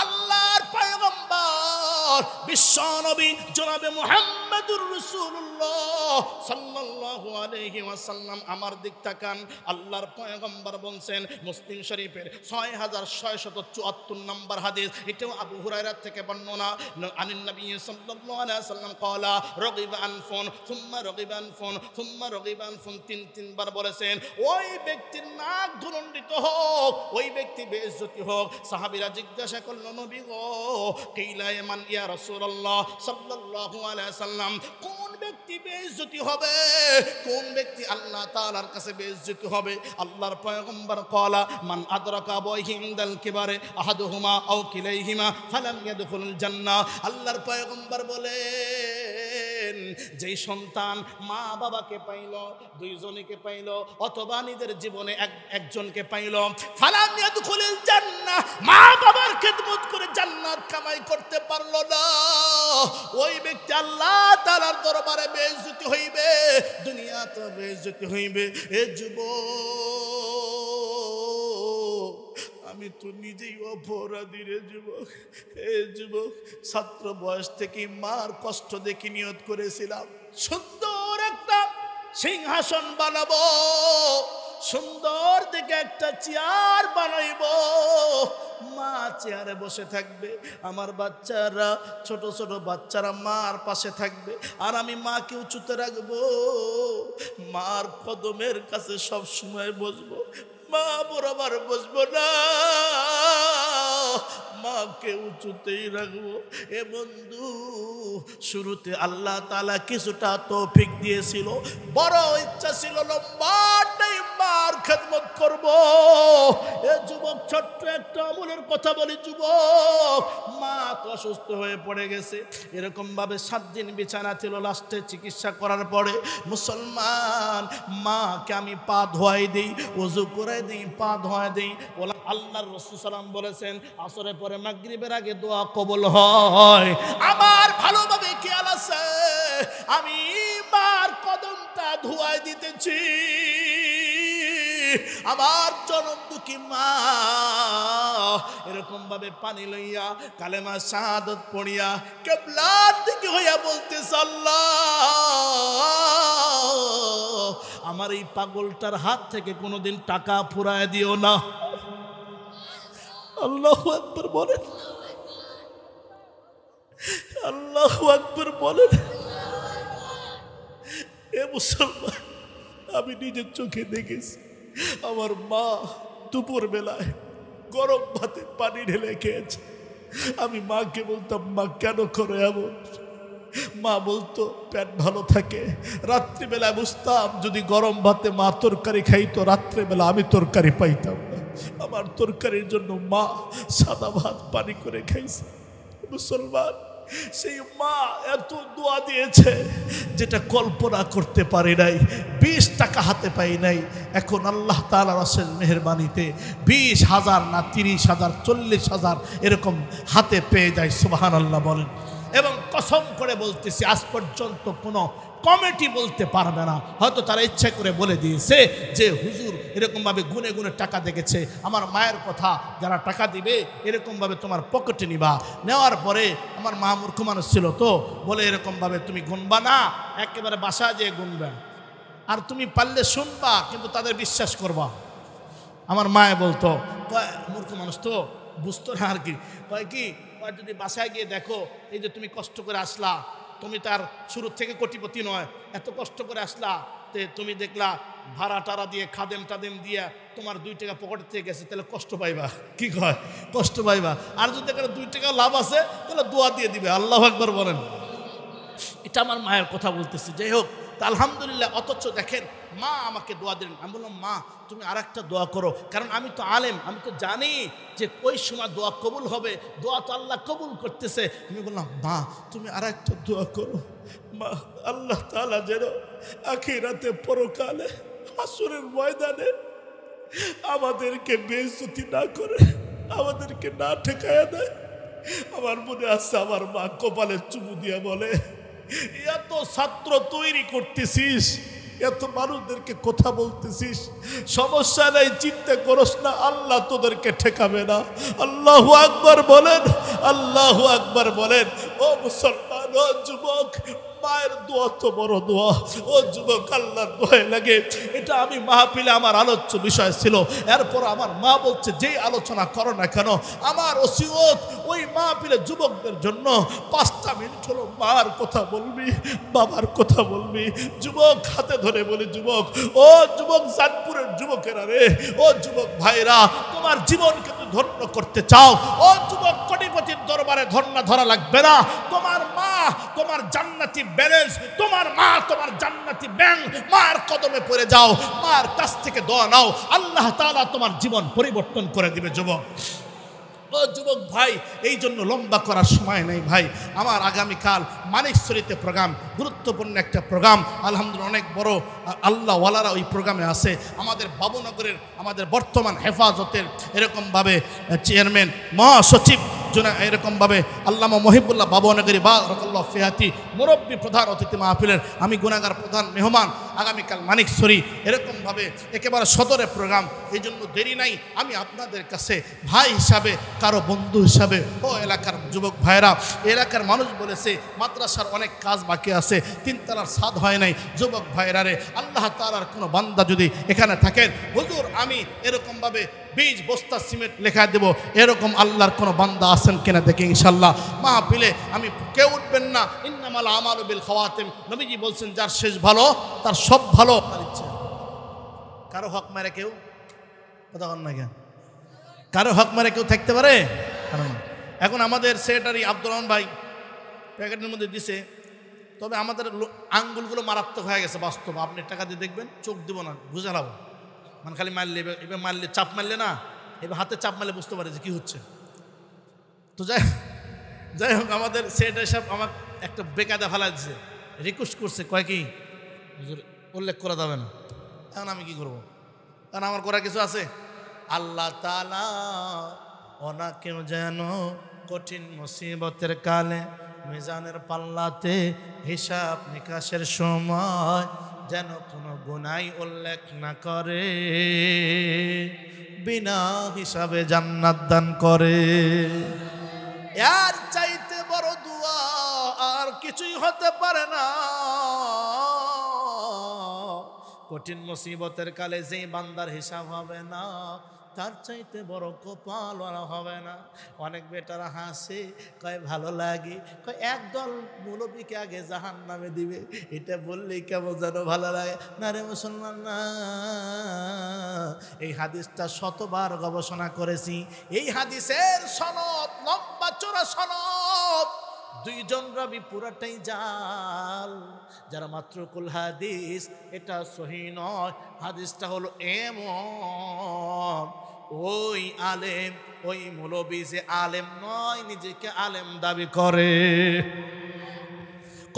আল্লাহর পয়গম্বর পর বিশ্বনবী জনাবে মুহাম্মদুর রাসূলুল্লাহ সাল্লাল্লাহু আলাইহি ওয়াসাল্লাম আমার দিক তাকান। আল্লাহর পয়গম্বর বলছেন, মুসলিম শরীফের 6674 নম্বর হাদিস, এটাও আবু হুরায়রা থেকে বর্ণনা, আনিন নবী সাল্লাল্লাহু আলাইহি ওয়াসাল্লাম ক্বালা রাগিবা আনফুন সুম্মা রাগিবা আনফুন সুম্মা রাগিবা আনফুন, তিনবার বলেছেন ওই ব্যক্তির নাক ধুলণ্ডিত হোক, ওই ব্যক্তি বেইজ্জতি হোক। সাহাবীরা জিজ্ঞাসা করল, নবী গো, কিলা মান ইয়া রাসূলুল্লাহ সাল্লাল্লাহু আলাইহি ওয়াসাল্লাম, কোন ব্যক্তি বেইজ্জতি হবে, কোন ব্যক্তি আল্লাহ তাআলার কাছে বেইজ্জতি হবে? আল্লাহর পয়গম্বর ক্বালা মান আদরাকা আবাইহি ইনদাল কিবারে আহাদুহুমা আও কিলাইহিমা ফালাম ইয়াদখুলুল জান্নাহ। আল্লাহর পয়গম্বর বলেন, যেই সন্তান মা বাবাকে পাইল, দুইজনকে পাইল, অথবা নিজের জীবনে একজনকে পাইল, ফালাম ইয়াদখুলুল জান্নাহ, মা বাবার খেদমত করে জান্নাত কামাই করতে পারলো না, ওই ব্যক্তি আল্লাহ তাআলার দরবারে বেইজ্জতি হইবে, দুনিয়াতে বেইজ্জতি হইবে। এ যুবক, আমি তো নিজেই অপরাধী রে যুবক। এ যুবক, ছাত্র বয়স থেকে মার কষ্ট দেখে নিয়ত করেছিলাম সুন্দর একটা সিংহাসন বানাবো, সুন্দর দেখে একটা চেয়ার বানাইবো, মা চেয়ারে বসে থাকবে, আমার বাচ্চারা, ছোট ছোট বাচ্চারা মার পাশে থাকবে, আর আমি মাকে উঁচুতে রাখবো, মার কদমের কাছে সব সময় বসবো, মা বরাবর বসবো না, মাকে উঁচুতেই রাখবো। এ বন্ধু, শুরুতে আল্লাহ তাআলা কিছুটা তৌফিক দিয়েছিল, বড় ইচ্ছা ছিল লম্বা টাইম মার খেদমত করব। এ যুবক, ছোট্ট একটা আমলের কথা বলি যুবক, মা তো অসুস্থ হয়ে পড়ে গেছে, এরকম ভাবে 7 দিন বিছানা ছিল, লাস্টে চিকিৎসা করার পরে মুসলমান মাকে আমি পা ধোয়াই দিই, ওযু করে দিই, পা ধোয়াই দিই। আল্লাহর রাসূল সাল্লাল্লাহু আলাইহি ওয়াসাল্লাম বলেছেন, আসরের পরে মাগরিবের আগে দোয়া কবুল হয়। আমার ভালোভাবে খেয়াল আছে, আমি মার কদমটা ধোয়াই দিতেছি, আমার জনম দুঃখী মা এরকম ভাবে পানি লইয়া কালেমা শাহাদাত পড়িয়া কিবলার দিকে হইয়া বলতেছে, আল্লাহ, আমার এই পাগলটার হাত থেকে কোনোদিন টাকা ফুরায় দিও না। আল্লাহু আকবার বলেন, আল্লাহু আকবার বলেন। এ মুসলমান, আমি নিজের চোখে দেখেছি আমার মা দুপুর বেলায় গরম ভাতে পানি ঢেলে খেয়েছে। আমি মাকে বলতাম, মা কেন করে এমন? মা বলতো পেট ভালো থাকে। রাত্রিবেলায় বুঝতাম যদি গরম ভাতে মা তরকারি খাইতো, রাত্রিবেলা আমি তরকারি পাইতাম না, আমার তরকারির জন্য মা সাদা ভাত পানি করে খাইছে। মুসলমান, সেই মা এত দোয়া দিয়েছে যেটা কল্পনা করতে পারি নাই। 20 টাকা হাতে পাই নাই, এখন আল্লাহ তাআলার অশেষ মেহেরবানিতে 20,000 না 30,000 40,000 এরকম হাতে পেয়ে যায়। সুবহানাল্লাহ বলেন। এবং কসম করে বলতেছি, আজ পর্যন্ত কোনো কমিটি বলতে পারবে না, হয়তো তারা ইচ্ছা করে বলে দিয়েছে যে হুজুর এরকমভাবে গুনে গুনে টাকা দেখেছে। আমার মায়ের কথা, যারা টাকা দিবে এরকমভাবে তোমার পকেটে নিবা, নেওয়ার পরে আমার মা মূর্খ মানুষ ছিল তো, বলে এরকমভাবে তুমি গুনবা না, একেবারে বাসায় যেয়ে গুনবে, আর তুমি পারলে শুনবা কিন্তু তাদের বিশ্বাস করবা। আমার মায়ে বলতো, মূর্খ মানুষ তো বুঝতো না আর কি, কয় কি, যদি বাসায় গিয়ে দেখো, এই যে তুমি কষ্ট করে আসলা, তুমি তার শুরু থেকে কোটিপতি নয়, এত কষ্ট করে আসলা, তে তুমি দেখলা ভাড়া টাড়া দিয়ে খাদেম টাদেম দিয়ে তোমার 2 টাকা পকেটে থেকে গেছে, তাহলে কষ্ট পাইবা। কি কয়? কষ্ট পাইবা। আর যদি এখানে 2 টাকা লাভ আছে তাহলে দোয়া দিয়ে দিবে। আল্লাহু আকবার বলেন। এটা আমার মায়ের কথা বলতেছি। যাই হোক, তা আলহামদুলিল্লাহ। অথচ দেখেন, মা আমাকে দোয়া দিলেন। আমি বললাম, মা তুমি আর একটা দোয়া করো, কারণ আমি তো আলেম, আমি তো জানি যে ওই সময় দোয়া কবুল হবে, দোয়া তো আল্লাহ কবুল করতেছে। আমি বললাম, মা তুমি আর একটা দোয়া করো, মা আল্লাহ তাআলা যেন আখিরাতে পরকালে হাসরের ময়দানে আমাদেরকে বেইজ্জতি না করে, আমাদেরকে না ঠেকায়া দেয়। আমার মনে আছে, আমার মা কপালে চুমু দিয়া বলে, এত ছাত্র তৈরি করতেছিস, এত মানুষদেরকে কথা বলতেছিস, সমস্যা নাই, চিন্তা করস না, আল্লাহ তোদেরকে ঠেকাবে না। আল্লাহু আকবার বলেন, আল্লাহু আকবার বলেন। ও মুসলমান, ও যুবক, মায়ের দোয়া তো বড় দোয়া। ও যুবক, আল্লাহর দোয়ায় লাগে। এটা আমি মাহফিলে আমার আলোচ্য বিষয় ছিল। এরপর আমার মা বলছে, যেই আলোচনা করো না কেন, আমার ওসিয়ত ওই মাহফিলে যুবকদের জন্য 5টা মিনিট হলো মার কথা বলবি, বাবার কথা বলবি। যুবক হাতে ধরে বলি, যুবক, ও যুবক, চাঁদপুরের যুবকেরা রে, ও যুবক ভাইরা, তোমার জীবনকে তুমি ধন্য করতে চাও, ও যুবক, কোটিপতির দরবারে ধর্ণা ধরা লাগবে না। তোমার মা তোমার জান্নাতি ব্যালেন্স, তোমার মা তোমার জান্নাতি ব্যাংক। মার কদমে পড়ে যাও, মার কাছ থেকে দোয়া নাও, আল্লাহ তাআলা তোমার জীবন পরিবর্তন করে দিবে। যুবক, ও যুবক ভাই, এই জন্য লম্বা করার সময় নেই ভাই। আমার আগামীকাল মানিকছড়িতে প্রোগ্রাম, গুরুত্বপূর্ণ একটা প্রোগ্রাম। আলহামদুলিল্লাহ অনেক বড় আল্লাহ ওয়ালারা ওই প্রোগ্রামে আছে। আমাদের বাবুনগরের, আমাদের বর্তমান হেফাজতের এরকমভাবে চেয়ারম্যান, মহাসচিব এরকমভাবে আল্লামা মহিবুল্লাহ বাবুনগরী বারাকাল্লাহু ফিহাতি মুরব্বী প্রধান অতিথি মাহফিলের, আমি গুনাহগার প্রধান মেহমান। আগামীকাল মানিকছড়ি এরকমভাবে একেবারে সদরে প্রোগ্রাম। এই জন্য দেরি নাই, আমি আপনাদের কাছে ভাই হিসাবে, কারো বন্ধু হিসাবে, ও এলাকার যুবক ভাইরা, এলাকার মানুষ বলেছে মাদ্রাসার অনেক কাজ বাকি আছে, 3 তলার ছাদ হয় নাই। যুবক ভাইরা রে, আল্লাহ তাআলার কোনো বান্দা যদি এখানে থাকেন, হুজুর আমি এরকমভাবে 20 বস্তা সিমেন্ট লেখা দেব, এরকম আল্লাহর কোনো বান্দা আছেন কিনা দেখে ইনশাল্লাহ মাহফিলে আমি কেউ উঠবেন না। ইন্নামাল আমালু বিল খাওয়াতিম, নবীজি বলছেন যার শেষ ভালো তার সব ভালো। তার ইচ্ছা কারো হক মেরে কেউ কথা বল না কেন, কারো হক মেরে কেউ থাকতে পারে? এখন আমাদের সেক্রেটারি আব্দুর রহমান ভাই প্যাকেটের মধ্যে দিছে, তবে আমাদের আঙ্গুলগুলো মারাত্মক হয়ে গেছে বাস্তব। আপনি টাকা দিয়ে দেখবেন, চোখ দিব না, বুঝে লাভ, মানে খালি মারলে, এবার মারলে, চাপ মারলে না, এবার হাতে চাপ মারলে বুঝতে পারে যে কী হচ্ছে। তো যাই হোক, আমাদের সেক্রেটারি সাহেব আমার একটা বেকায়দা ফেলা দিচ্ছে, রিকোয়েস্ট করছে, কয় কি হুজুর উল্লেখ করা যাবে না। এখন আমি কি করবো, কারণ আমার করার কিছু আছে। আল্লাহ তাআলা ওনাকেও যেন কঠিন মুসিবতের কালে, মিজানের পাল্লাতে হিসাব নিকাশের সময় যেন কোনো গুনাহ উল্লেখ না করে, বিনা হিসাবে জান্নাত দান করে। এর চাইতে বড় দোয়া আর কিছুই হতে পারে না। কঠিন মুসিবতের কালে যেই বান্দার হিসাব হবে না, তার চাইতে বড় কপাল হবে না। অনেক বেটারা হাসে, কয় ভালো লাগে, কয় একদল মৌলবীকে আগে জাহান্নামে দিবে, এটা বললেই কেমন যেন ভালো লাগে। না রে মুসলমান, না, এই হাদিসটা শতবার গবেষণা করেছি। এই হাদিসের সনদ লম্বা চড়া সনদ, 2 জন রাবী পুরাটাই জাল। যারা মাত্র কুল হাদিস, এটা সহিহ নয়। হাদিসটা হলো এমন, ওই আলেম, ওই মৌলবী যে আলেম নয়, নিজেকে আলেম দাবি করে।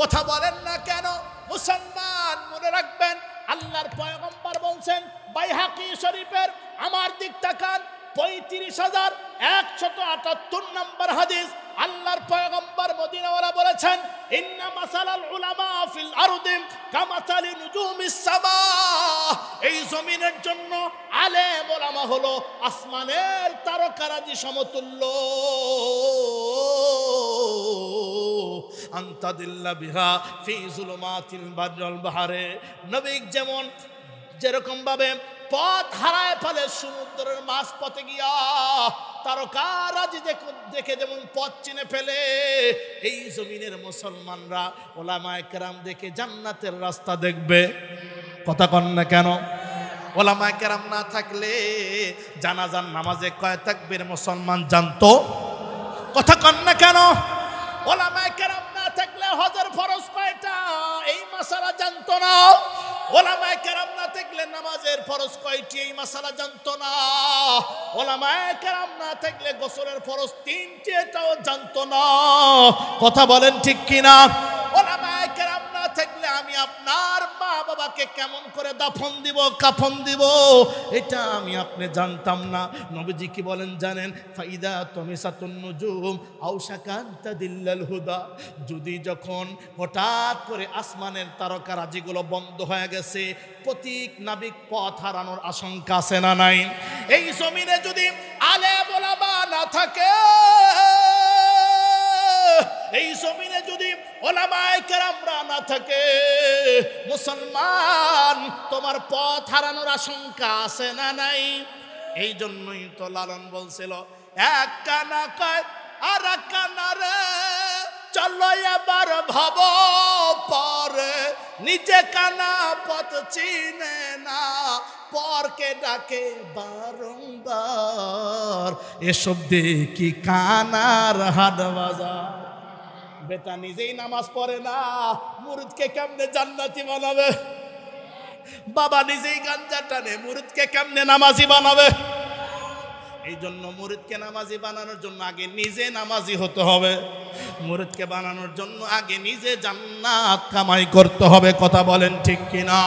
কথা বলেন না কেন মুসলমান? মনে রাখবেন, আল্লাহর পয়গম্বর বলছেন, বাইহাকি শরীফের, আমার দিক তাকান, 35,178 নম্বর হাদিস। আল্লাহর পয়গম্বর মদিনাওয়ালা বলেছেন, ইন্না মাসালাল উলামা ফিল আরদি কামাসালি নুজুমিস সামা। এই জমিনের জন্য আলেম ওলামা হলো আসমানের তারকারাজি সমতুল্য। আনতাদিল্লা বিহা ফি যুলুমাতিল বাররি ওয়াল বাহরে। নবী যেরকম ভাবে পথ হারায় ফেলে সমুদ্রের মাঝ পথে গিয়া, তারকারাজি দেখে যেমন পথ চিনে ফেলে, এই জমিনের মুসলমানরা ওলামায়ে কেরাম দেখে জান্নাতের রাস্তা দেখবে। কথা কন না কেন? ওলামায়ে কেরাম না থাকলে জানাজার নামাজে কয় তাকবীর মুসলমান জানতো? কথা কন না কেন? ওলামায়ে কেরাম না থাকলে হজের ফরজ কয়টা, এই মাসালা জানতো না। ওলামায়ে কেরাম না থাকলে নামাজের ফরজ কয়টি, এই মাসালা জানতো না। ওলামায়ে কেরাম না থাকলে গোসলের ফরজ 3টি, এটাও জানতো না। কথা বলেন ঠিক কিনা? ওলামায়ে কেরাম না থাকলে আমি আপনার মা বাবাকে কেমন করে দাফন দিব, কাফন দিব, এটা আমি আপনি জানতাম না। নবীজি কি বলেন জানেন? ফাইদা তুমিসাতুন নুজুম আউশাকান তাদিল্লাল হুদা। যদি যখন হঠাৎ করে আসমানের তারকারাজিগুলো বন্ধ হয়ে গেছে, প্রতীক নাবিক পথ হারানোর আশঙ্কা আছে না নাই? এই জমিনে যদি আলেম ওলামা না থাকে, এই ওলামায়ে কেরামরা না থাকে, মুসলমান তোমার পথ হারানোর আশঙ্কা আছে না নাই? এই জন্যই তো লালন বলছিল, এক কানা কয় আর এক কানা রে, চলো এবার ভাব পরে, নিজে কানা পথ চিনে না, পরকে ডাকে বারংবার, এসব দেখি কানার হাট বাজার। বেটা নিজেই নামাজ পড়ে না, মুরিদকে কেমনে জান্নাতি বানাবে? বাবা নিজেই গাঞ্জা টানে, মুরিদকে কেমনে নামাজি বানাবে? এই জন্য মুরিদকে নামাজি বানানোর জন্য আগে নিজে নামাজি হতে হবে। মুরিদকে বানানোর জন্য আগে নিজে জান্নাত কামাই করতে হবে। কথা বলেন ঠিক কিনা?